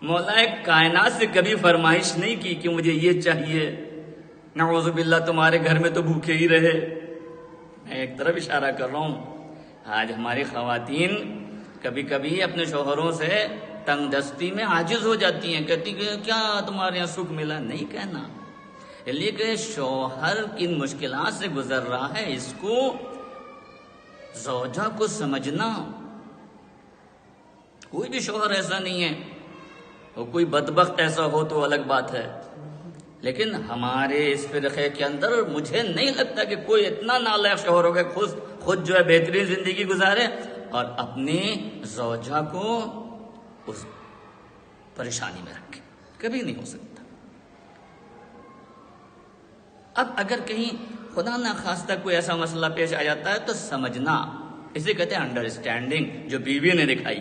مولا کائنات سے کبھی فرمائش نہیں کی کہ مجھے یہ چاہیے، نعوذ باللہ تمہارے گھر میں تو بھوکے ہی رہے۔ میں ایک طرف اشارہ کر رہا ہوں، آج ہماری خواتین کبھی کبھی اپنے شوہروں سے تنگ دستی میں عاجز ہو جاتی ہیں، کہتی کہ کیا تمہارے یہاں سکھ ملا؟ نہیں کہنا، اس لیے کہ شوہر کن مشکلات سے گزر رہا ہے، اس کو زوجہ کو سمجھنا۔ کوئی بھی شوہر ایسا نہیں ہے، اور کوئی بدبخت ایسا ہو تو الگ بات ہے، لیکن ہمارے اس فرقے کے اندر مجھے نہیں لگتا کہ کوئی اتنا نالائق شوہر ہوگا خود جو ہے بہترین زندگی گزارے اور اپنی زوجہ کو اس پریشانی میں رکھے۔ کبھی نہیں ہو سکتا۔ اب اگر کہیں خدا نہ خواستہ کوئی ایسا مسئلہ پیش آ جاتا ہے تو سمجھنا، اسے کہتے ہیں انڈرسٹینڈنگ، جو بیوی نے دکھائی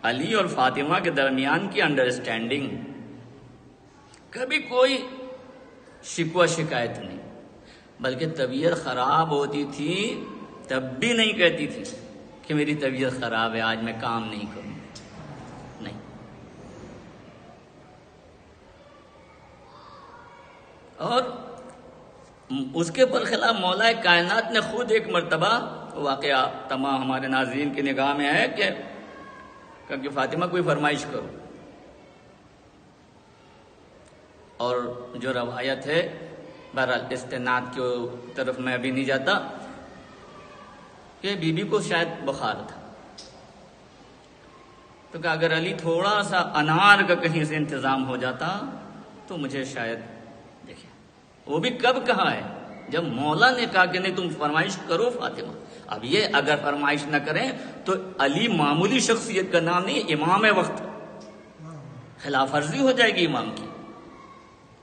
علی اور فاطمہ کے درمیان کی انڈرسٹینڈنگ۔ کبھی کوئی شکوہ شکایت نہیں، بلکہ طبیعت خراب ہوتی تھی تب بھی نہیں کہتی تھی کہ میری طبیعت خراب ہے آج میں کام نہیں کروں، نہیں۔ اور اس کے برخلاف مولا کائنات نے خود ایک مرتبہ، واقعہ تمام ہمارے ناظرین کی نگاہ میں ہے، کہ فاطمہ کوئی فرمائش کرو، اور جو روایت ہے، بہرحال استناد کی طرف میں ابھی نہیں جاتا، کہ بی بی کو شاید بخار تھا، تو کہ اگر علی تھوڑا سا انار کا کہیں سے انتظام ہو جاتا تو مجھے شاید، دیکھیں وہ بھی کب کہا ہے، جب مولا نے کہا کہ نہیں تم فرمائش کرو فاطمہ۔ اب یہ اگر فرمائش نہ کریں تو علی معمولی شخصیت کا نام نہیں، امام وقت، خلاف ورزی ہو جائے گی امام کی۔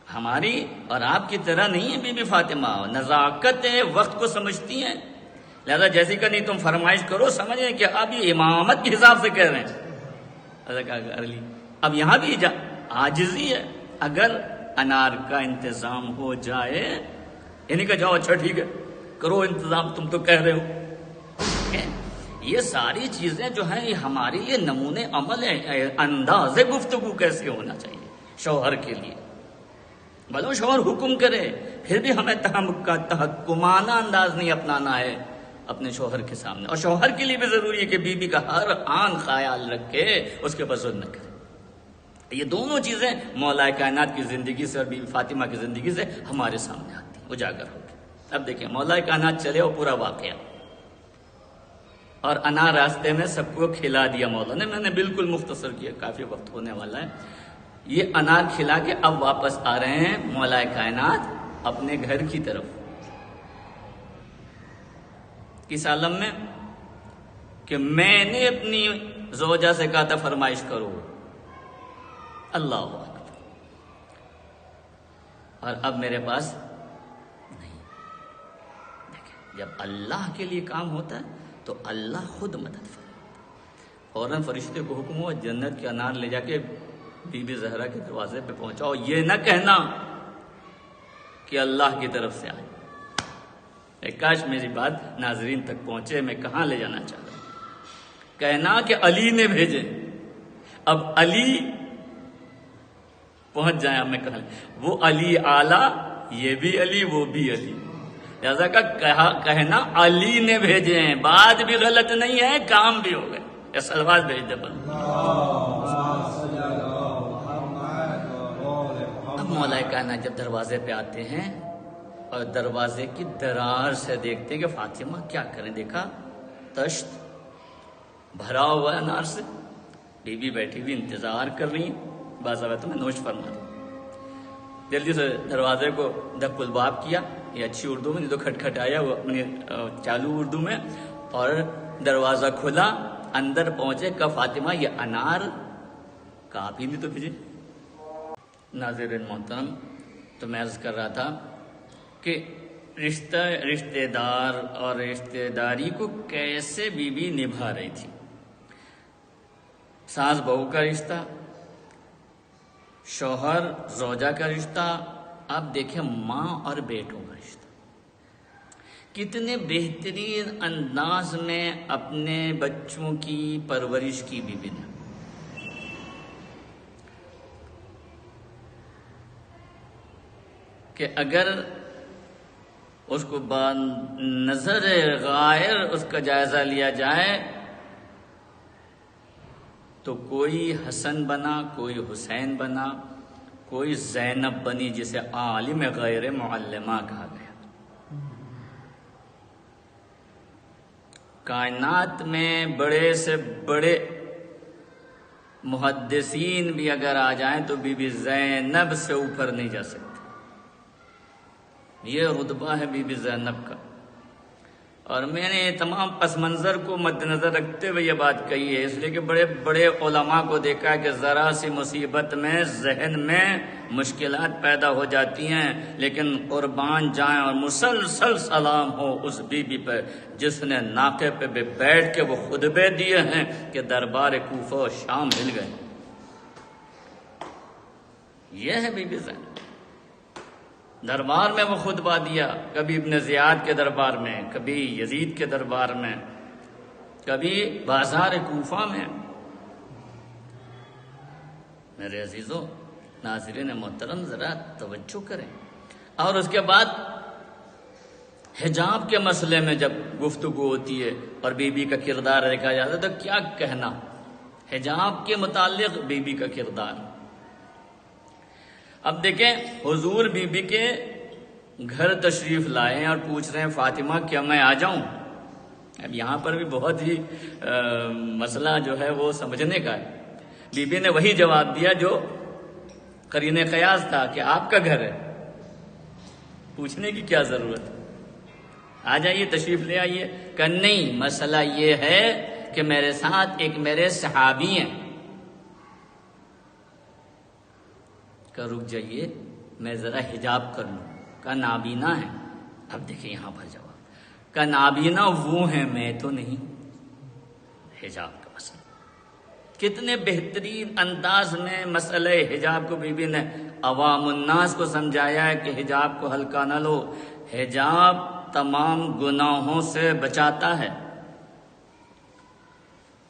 ہماری اور آپ کی طرح نہیں ہے بی بی فاطمہ، نزاکت وقت کو سمجھتی ہیں، لہذا جیسے کہ نہیں تم فرمائش کرو، سمجھیں کہ اب یہ امامت کے حساب سے کہہ رہے ہیں علی۔ اب یہاں بھی عاجزی ہے، اگر انار کا انتظام ہو جائے، یعنی کہ جاؤ اچھا ٹھیک ہے کرو انتظام، تم تو کہہ رہے ہو۔ یہ ساری چیزیں جو ہیں یہ ہمارے لیے نمونے عمل ہے، انداز گفتگو کیسے ہونا چاہیے شوہر کے لیے۔ بھلو شوہر حکم کرے، پھر بھی ہمیں تحکمانہ انداز نہیں اپنانا ہے اپنے شوہر کے سامنے، اور شوہر کے لیے بھی ضروری ہے کہ بیوی کا ہر آن خیال رکھے، اس کے اوپر ظلم نہ کرے۔ یہ دونوں چیزیں مولا کائنات کی زندگی سے اور بی بی فاطمہ کی زندگی سے ہمارے سامنے آتی ہیں، اجاگر ہو گئی۔ اب دیکھیں مولا کائنات چلے اور پورا واقعہ، اور انار راستے میں سب کو کھلا دیا مولا نے، میں نے بالکل مختصر کیا، کافی وقت ہونے والا ہے۔ یہ انار کھلا کے اب واپس آ رہے ہیں مولا کائنات اپنے گھر کی طرف، کس عالم میں کہ میں نے اپنی زوجہ سے کہا تھا فرمائش کرو، اللہ اکبر، اور اب میرے پاس نہیں۔ دیکھیں جب اللہ کے لیے کام ہوتا ہے تو اللہ خود مدد فرماتا، فوراً فرشتے کو حکم ہوا جنت کے انار لے جا کے بی بی زہرا کے دروازے پہ پہنچاؤ، یہ نہ کہنا کہ اللہ کی طرف سے آئے۔ کاش میری بات ناظرین تک پہنچے، میں کہاں لے جانا چاہ رہا ہوں، کہنا کہ علی نے بھیجے۔ اب علی پہنچ جائیں، اب میں وہ علی اعلیٰ، یہ بھی علی وہ بھی علی، لہذا کہنا علی نے بھیجے ہیں، بات بھی غلط نہیں ہے، کام بھی ہو گئے۔ یا سلوات بھیج دے بل۔ اب مولا کائنات جب دروازے پہ آتے ہیں اور دروازے کی درار سے دیکھتے ہیں کہ فاطمہ کیا کریں، دیکھا تشت بھرا ہوا ہے انار سے، بی بی بیٹھی ہوئی انتظار کر رہی ہیں، بعض اوقات میں نوش فرما دوں، جلدی سے دروازے کو دق الباب کیا، یہ اچھی اردو میں، نہیں تو کھٹکھٹایا وہ اپنی چالو اردو میں، اور دروازہ کھلا، اندر پہنچے، کہ فاطمہ یہ انار کا آپ ہی نہیں تو بھیجے۔ ناظرین محترم، تو میں عرض کر رہا تھا کہ رشتہ دار اور رشتہ داری کو کیسے بی بی نبھا رہی تھی، ساس بہو کا رشتہ، شوہر زوجہ کا رشتہ، اب دیکھیں ماں اور بیٹوں کا رشتہ، کتنے بہترین انداز میں اپنے بچوں کی پرورش کی بی بی نے۔ کہ اگر اس کو نظر غائر اس کا جائزہ لیا جائے تو کوئی حسن بنا، کوئی حسین بنا، کوئی زینب بنی، جسے عالم غیر معلمہ کہا گیا۔ کائنات میں بڑے سے بڑے محدثین بھی اگر آ جائیں تو بی بی زینب سے اوپر نہیں جا سکتے، یہ رتبہ ہے بی بی زینب کا۔ اور میں نے تمام پس منظر کو مد نظر رکھتے ہوئے یہ بات کہی ہے، اس لیے کہ بڑے بڑے علماء کو دیکھا ہے کہ ذرا سی مصیبت میں ذہن میں مشکلات پیدا ہو جاتی ہیں، لیکن قربان جائیں اور مسلسل سلام ہو اس بی بی پہ جس نے ناقے پہ بیٹھ کے وہ خطبے دیے ہیں کہ دربار کوفہ و شام ہل گئے۔ یہ ہے بی بی زینب، دربار میں وہ خطبہ دیا، کبھی ابن زیاد کے دربار میں، کبھی یزید کے دربار میں، کبھی بازار کوفہ میں۔ میرے عزیزو ناظرین محترم ذرا توجہ کریں۔ اور اس کے بعد حجاب کے مسئلے میں جب گفتگو ہوتی ہے اور بی بی کا کردار دیکھا جاتا ہے تو کیا کہنا حجاب کے متعلق بی بی کا کردار۔ اب دیکھیں حضور بی بی کے گھر تشریف لائے اور پوچھ رہے ہیں فاطمہ کیا میں آ جاؤں؟ اب یہاں پر بھی بہت ہی مسئلہ جو ہے وہ سمجھنے کا ہے۔ بی بی نے وہی جواب دیا جو قرین قیاس تھا کہ آپ کا گھر ہے، پوچھنے کی کیا ضرورت ہے، آ جائیے تشریف لے آئیے۔ کہ نہیں، مسئلہ یہ ہے کہ میرے ساتھ ایک میرے صحابی ہیں۔ کہ رک جائیے میں ذرا حجاب کر لوں۔ کہ نابینا ہے۔ اب دیکھیں یہاں پر جواب، کہ نابینا وہ ہیں میں تو نہیں۔ حجاب کا مسئلہ کتنے بہترین انداز میں مسئلہ حجاب کو بی بی نے عوام الناس کو سمجھایا ہے کہ حجاب کو ہلکا نہ لو، حجاب تمام گناہوں سے بچاتا ہے۔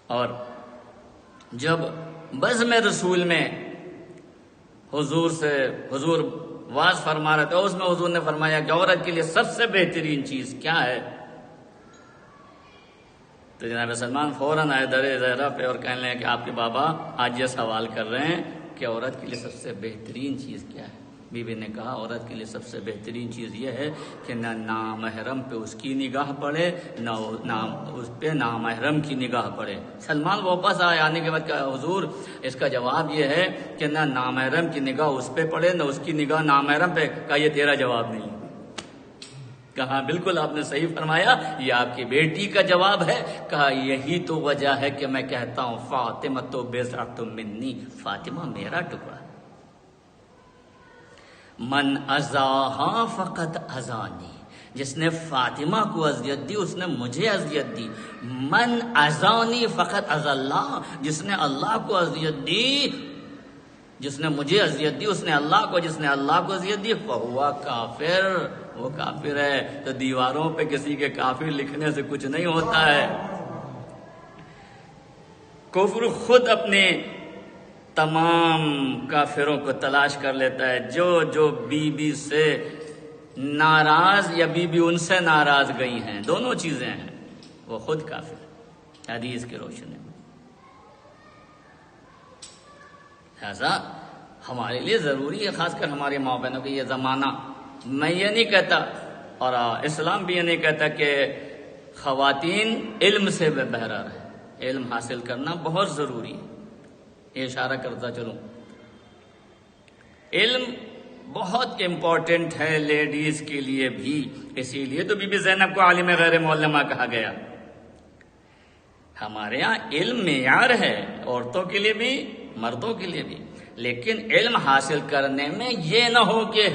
اور جب بزم رسول میں حضور واز فرما رہے تھے، اس میں حضور نے فرمایا کہ عورت کے لیے سب سے بہترین چیز کیا ہے؟ تو جناب سلمان فوراً آئے در زہرا پہ اور کہنے لگے کہ آپ کے بابا آج یہ سوال کر رہے ہیں کہ عورت کے لیے سب سے بہترین چیز کیا ہے؟ بی بی نے کہا عورت کے لیے سب سے بہترین چیز یہ ہے کہ نہ نامحرم پہ اس کی نگاہ پڑے، نہ اس پہ نامحرم کی نگاہ پڑے۔ سلمان واپس آنے کے بعد کہا حضور اس کا جواب یہ ہے کہ نہ نامحرم کی نگاہ اس پہ پڑے نہ اس کی نگاہ نامحرم پہ۔ کہا یہ تیرا جواب نہیں۔ کہا بالکل آپ نے صحیح فرمایا، یہ آپ کی بیٹی کا جواب ہے۔ کہا یہی تو وجہ ہے کہ میں کہتا ہوں فاطمہ تو بضعۃ منی، فاطمہ میرا ٹکڑا ہے۔ من اذاہا فقط اذانی، جس نے فاطمہ کو اذیت دی اس نے مجھے اذیت دی۔ من اذانی فقط اذی اللہ، جس نے اللہ کو اذیت دی، جس نے مجھے اذیت دی اس نے اللہ کو، جس نے اللہ کو اذیت دی فہو کافر، وہ کافر ہے۔ تو دیواروں پہ کسی کے کافر لکھنے سے کچھ نہیں ہوتا ہے۔ کفر خود اپنے تمام کافروں کو تلاش کر لیتا ہے۔ جو بی بی سے ناراض یا بی بی ان سے ناراض گئی ہیں، دونوں چیزیں ہیں، وہ خود کافر ہے حدیث کی روشنی میں۔ لہذا ہمارے لیے ضروری ہے، خاص کر ہمارے ماں بہنوں کے یہ زمانہ، میں یہ نہیں کہتا اور اسلام بھی یہ نہیں کہتا کہ خواتین علم سے بہرہ رہے، علم حاصل کرنا بہت ضروری ہے۔ یہ اشارہ کرتا چلوں، علم بہت امپورٹنٹ ہے لیڈیز کے لیے بھی، اسی لیے تو بی بی زینب کو عالم غیر معلمہ کہا گیا۔ ہمارے ہاں علم معیار ہے، عورتوں کے لیے بھی مردوں کے لیے بھی، لیکن علم حاصل کرنے میں یہ نہ ہو کہ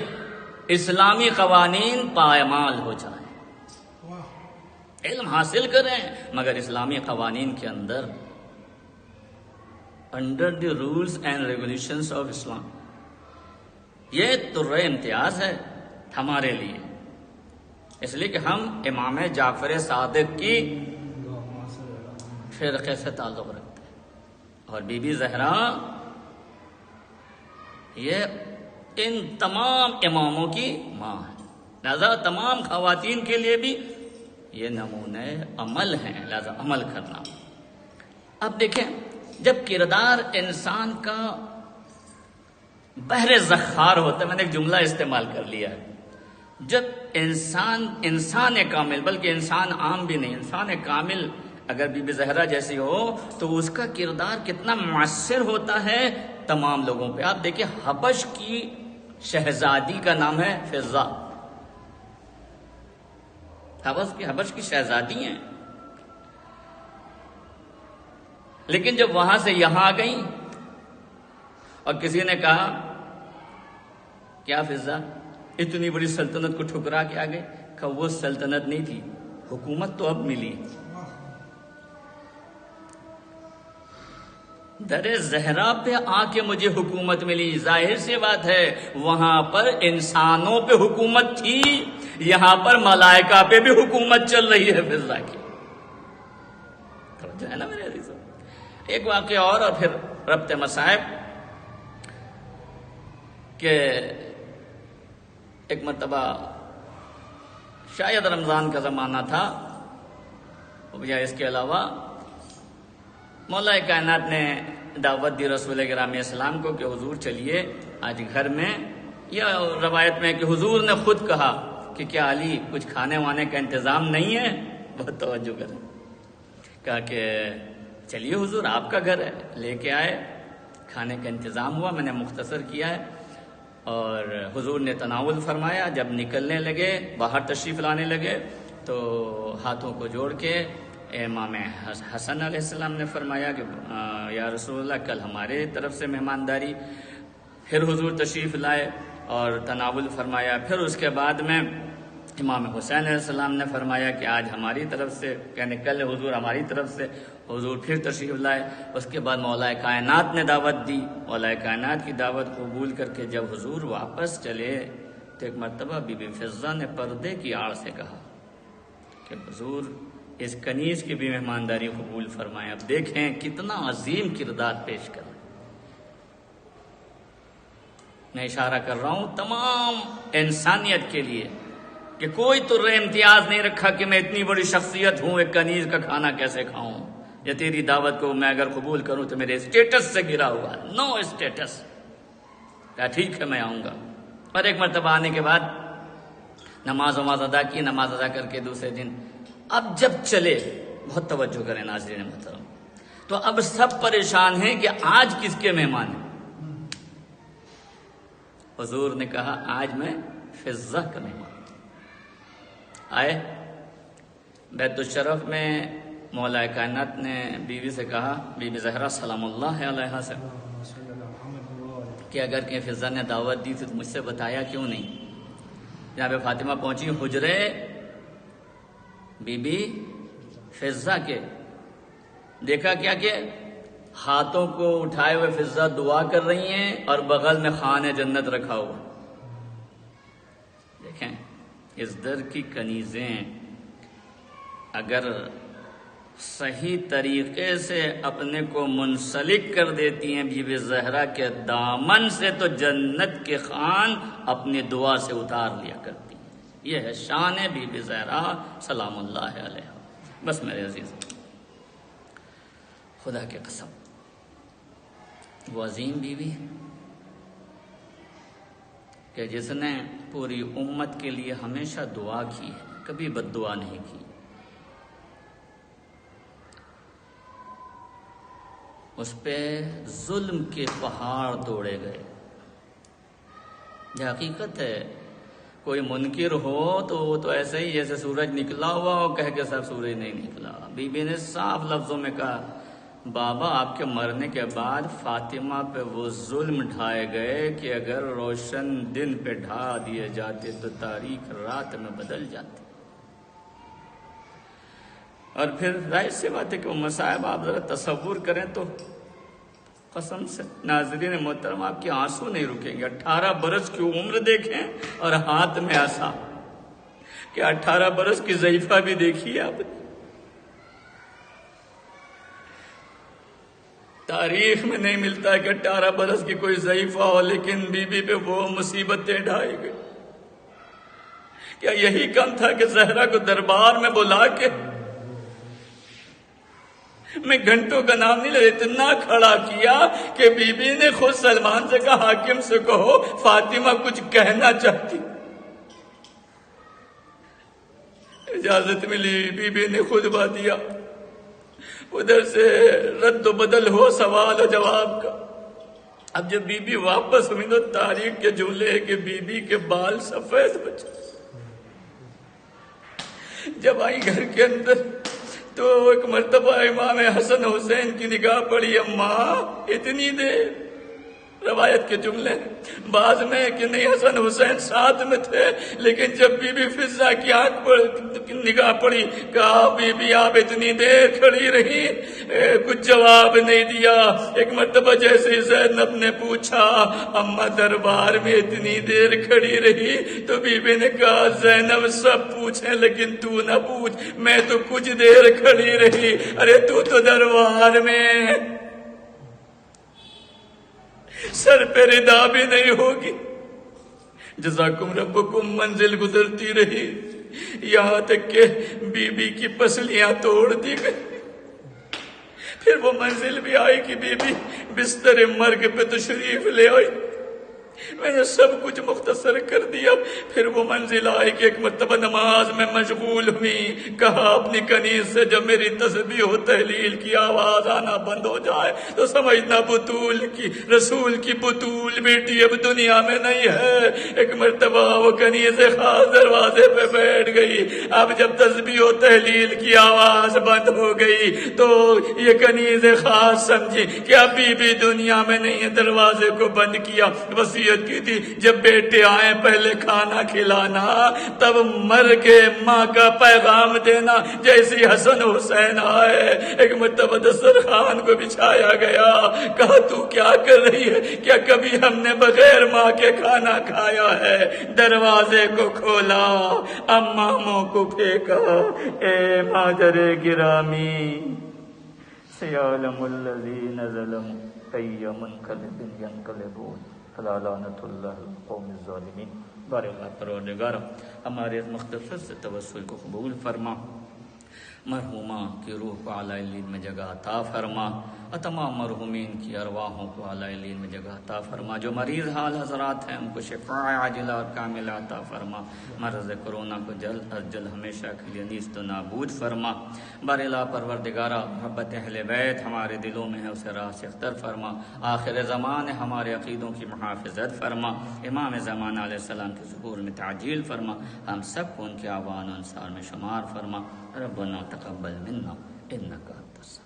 اسلامی قوانین پائمال ہو جائیں۔ علم حاصل کریں مگر اسلامی قوانین کے اندر، under the rules and regulations of Islam. یہ طرح امتیاز ہے ہمارے لیے، اس لیے کہ ہم امام جعفر صادق کی فرقے سے تعلق رکھتے ہیں، اور بی بی زہرا یہ ان تمام اماموں کی ماں ہے، لہذا تمام خواتین کے لیے بھی یہ نمونہ عمل ہیں، لہذا عمل کرنا۔ اب دیکھیں جب کردار انسان کا بحر زخار ہوتا ہے، میں نے ایک جملہ استعمال کر لیا ہے، جب انسان کامل، بلکہ انسان عام بھی نہیں، انسان کامل اگر بی بی زہرا جیسی ہو تو اس کا کردار کتنا مؤثر ہوتا ہے تمام لوگوں پہ۔ آپ دیکھیں حبش کی شہزادی کا نام ہے فضہ، حبش کی شہزادی ہیں، لیکن جب وہاں سے یہاں آ گئیں اور کسی نے کہا کیا فضہ اتنی بڑی سلطنت کو ٹھکرا کے آ گئے، کہ وہ سلطنت نہیں تھی، حکومت تو اب ملی۔ در زہرا پہ آ کے مجھے حکومت ملی، ظاہر سی بات ہے وہاں پر انسانوں پہ حکومت تھی، یہاں پر ملائکہ پہ بھی حکومت چل رہی ہے فضہ کی۔ توجہ ہے نا میرے عزیزوں۔ ایک واقعہ اور پھر ربط مصائب کہ ایک مرتبہ شاید رمضان کا زمانہ تھا، یا اس کے علاوہ مولا کائنات نے دعوت دی رسول گرامی اسلام کو کہ حضور چلیے آج گھر میں، یا روایت میں کہ حضور نے خود کہا کہ کیا علی کچھ کھانے وانے کا انتظام نہیں ہے؟ بہت توجہ کریں، کہا کہ چلیے حضور آپ کا گھر ہے، لے کے آئے، کھانے کا انتظام ہوا، میں نے مختصر کیا ہے، اور حضور نے تناول فرمایا۔ جب نکلنے لگے، باہر تشریف لانے لگے، تو ہاتھوں کو جوڑ کے امام حسن علیہ السلام نے فرمایا کہ یا رسول اللہ کل ہمارے طرف سے مہمانداری۔ پھر حضور تشریف لائے اور تناول فرمایا۔ پھر اس کے بعد میں امام حسین علیہ السلام نے فرمایا کہ آج ہماری طرف سے، یعنی کل حضور ہماری طرف سے، حضور پھر تشریف لائے۔ اس کے بعد مولا کائنات نے دعوت دی، مولا کائنات کی دعوت قبول کر کے جب حضور واپس چلے تو ایک مرتبہ بی بی فضہ نے پردے کی آڑ سے کہا کہ حضور اس کنیز کی بھی مہمانداری قبول فرمائیں۔ اب دیکھیں کتنا عظیم کردار پیش کر رہے ہیں۔ میں اشارہ کر رہا ہوں تمام انسانیت کے لیے کہ کوئی تو امتیاز نہیں رکھا کہ میں اتنی بڑی شخصیت ہوں، ایک کنیز کا کھانا کیسے کھاؤں، یا تیری دعوت کو میں اگر قبول کروں تو میرے اسٹیٹس سے گرا ہوا، نو اسٹیٹس، کہا ٹھیک ہے میں آؤں گا۔ اور ایک مرتبہ آنے کے بعد نماز ادا کی، نماز ادا کر کے دوسرے دن اب جب چلے، بہت توجہ کریں ناظرین محترم، تو اب سب پریشان ہیں کہ آج کس کے مہمان ہیں۔ حضور نے کہا آج میں فضہ کا مہمان۔ آئے بیت الشرف میں، مولا کائنات نے بیوی سے کہا، بی بی زہرا سلام اللہ علیہا سے، کہ اگر کہ فضہ نے دعوت دی تھی تو مجھ سے بتایا کیوں نہیں۔ جناب فاطمہ پہنچی حجرے بی بی فضہ کے، دیکھا کیا کہ ہاتھوں کو اٹھائے ہوئے فضہ دعا کر رہی ہیں اور بغل میں خوان جنت رکھا ہوا۔ دیکھیں اس در کی کنیزیں اگر صحیح طریقے سے اپنے کو منسلک کر دیتی ہیں بی بی زہرا کے دامن سے، تو جنت کے خوان اپنی دعا سے اتار لیا کرتی ہیں۔ یہ ہے شان بی بی زہرا سلام اللہ علیہ۔ بس میرے عزیز، خدا کی قسم وہ عظیم بیوی کہ جس نے پوری امت کے لیے ہمیشہ دعا کی ہے، کبھی بد دعا نہیں کی۔ اس پہ ظلم کے پہاڑ توڑے گئے۔ یہ حقیقت ہے، کوئی منکر ہو تو وہ تو ایسے ہی جیسے سورج نکلا ہوا ہو کہہ کے سب سورج نہیں نکلا۔ بی بی نے صاف لفظوں میں کہا بابا آپ کے مرنے کے بعد فاطمہ پہ وہ ظلم ڈھائے گئے کہ اگر روشن دن پہ ڈھا دیے جاتے تو تاریک رات میں بدل جاتے۔ اور پھر ظاہر سی بات ہے کہ وہ مصائب آپ ذرا تصور کریں تو قسم سے ناظرین محترم آپ کے آنسو نہیں رکیں گے۔ 18 برس کی عمر دیکھیں اور ہاتھ میں عصا، کہ 18 برس کی ضعیفہ بھی دیکھیے آپ۔ تاریخ میں نہیں ملتا کہ 18 برس کی کوئی ضعیفہ ہو، لیکن بی بی پہ وہ مصیبتیں ڈھائی گئی۔ کیا یہی کم تھا کہ زہرا کو دربار میں بلا کے، میں گھنٹوں کا نام نہیں لے، اتنا کھڑا کیا کہ بی بی نے خود سلمان سے کہا حاکم سے کہو فاطمہ کچھ کہنا چاہتی۔ اجازت ملی، بی بی نے خطبہ دیا، ادھر سے رد و بدل ہو سوال و جواب کا۔ اب جب بی بی واپس ہوئی تو تاریخ کے جملے کہ بی بی کے بال سفید ہو جائے، جب آئی گھر کے اندر تو ایک مرتبہ امام حسن حسین کی نگاہ پڑی، اماں اتنی دیر، روایت کے جملے بعض میں کہ نہیں حسن حسین ساتھ میں تھے، لیکن جب بی بی فضہ کی آنکھ پر نگاہ پڑی، کہا بی بی آپ اتنی دیر کھڑی رہی، کچھ جواب نہیں دیا۔ ایک مرتبہ جیسے زینب نے پوچھا اماں دربار میں اتنی دیر کھڑی رہی، تو بی بی نے کہا زینب سب پوچھیں لیکن تو نہ پوچھ، میں تو کچھ دیر کھڑی رہی، ارے تو دربار میں سر پہ ردا بھی نہیں ہوگی۔ جزاکم ربکم منزل گزرتی رہی، یہاں تک کہ بی بی کی پسلیاں توڑ دی گئی۔ پھر وہ منزل بھی آئی کہ بی بی بستر مرگ پہ تشریف لے آئی۔ میں نے سب کچھ مختصر کر دیا۔ پھر وہ منزل آئی کہ ایک مرتبہ نماز میں مشغول ہوئی، کہا اپنی کنیز سے جب میری تسبیح و تحلیل کی آواز آنا بند ہو جائے تو سمجھنا بطول کی رسول کی بطول بیٹی اب دنیا میں نہیں ہے۔ ایک مرتبہ وہ کنیز خاص دروازے پہ بیٹھ گئی۔ اب جب تسبیح و تحلیل کی آواز بند ہو گئی تو یہ کنیز خاص سمجھی کہ ابھی بھی دنیا میں نہیں ہے، دروازے کو بند کیا۔ وصیت کی تھی جب بیٹے آئیں پہلے کھانا کھلانا، تب مر کے ماں کا پیغام دینا۔ جیسی حسن حسین آئے ایک مرتبہ دسترخوان کو بچھایا گیا، کہا تو کیا کر رہی ہے؟ کیا کبھی ہم نے بغیر ماں کے کھانا کھایا ہے؟ دروازے کو کھولا، اماموں کو پھینکا، اے ماجر گرامی سیعلم الذین ظلموا ای منقلب ینقلبون فلا لعنۃ اللہ القوم الظالمین۔ بار اللہ پروردگار ہمارے اس مختصر سے توسل کو قبول فرما، مرحومہ کی روح کو اعلیٰ علیین میں جگہ عطا فرما، اور تمام مرحومین کی ارواحوں کو اعلیٰ علیین میں جگہ عطا فرما۔ جو مریض حال حضرات ہیں ان کو شفاء عاجلہ اور کاملہ عطا فرما، مرض کرونا کو جلد از جلد ہمیشہ کے لیے نیست و نابود فرما۔ بار الہ پروردگارہ محبت اہل بیت ہمارے دلوں میں ہے، اسے راہ سے اختر فرما۔ آخر زمان ہمارے عقیدوں کی محافظت فرما، امام زمان علیہ السلام کے ظہور میں تعجیل فرما، ہم سب کو ان کے اعوان و انصار میں شمار فرما۔ ربنا تقبل منا انک انت السمیع۔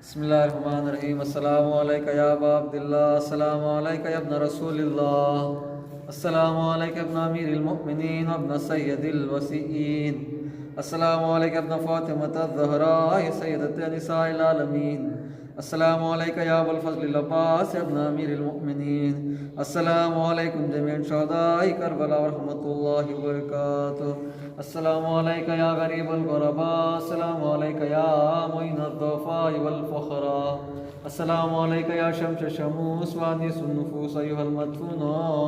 بسم اللہ الرحمن الرحیم۔ السلام علیکم یا ابا عبداللہ، السلام علیکم یا ابن رسول اللہ، السلام علیکم ابن امیر المؤمنین ابن سید الوسیین، السلام علیکم ابن فاطمۃ الزہراء سیدۃ نساء العالمین، السلام علیکم یا ابو الفضل العباس ابن امیر المؤمنین، السلام علیکم جمیع شہداء کربلا ورحمۃ اللہ وبرکاتہ، السلام علیکم یا غریب الغرباء، السلام علیکم یا معین الضعفاء والفقراء، السلام علیکم یا شمس شموس وانیس النفوس ایھا المدفون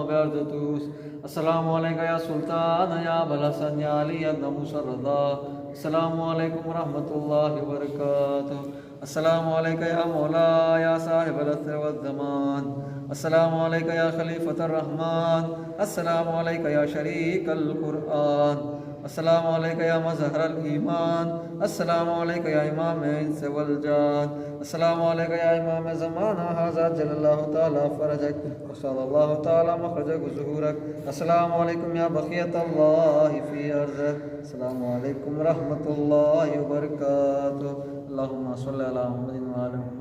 بعرض طوس، السلام علیکم یا سلطان یا ابا الحسن یا علی ابن موسی الرضا، السلام علیکم ورحمۃ اللہ وبرکاتہ، السلام علیکم یا مولا یا صاحب العصر والزمان، السلام علیکم یا خلیفۃ الرحمن، السلام علیکم یا شریک القرآن، السلام علیکم یا مظہر الایمان، السلام علیکم یا امام انس والجان، السلام علیکم یا امام زمانہ ھذا جل اللہ تعالی فرجک وصلی اللہ تعالی مخرجک وظہورک، السلام علیکم یا بقیۃ اللہ فی ارضک، السلام علیکم ورحمۃ اللہ وبرکاتہ۔ اللہم صلی علی محمد وعلی محمد۔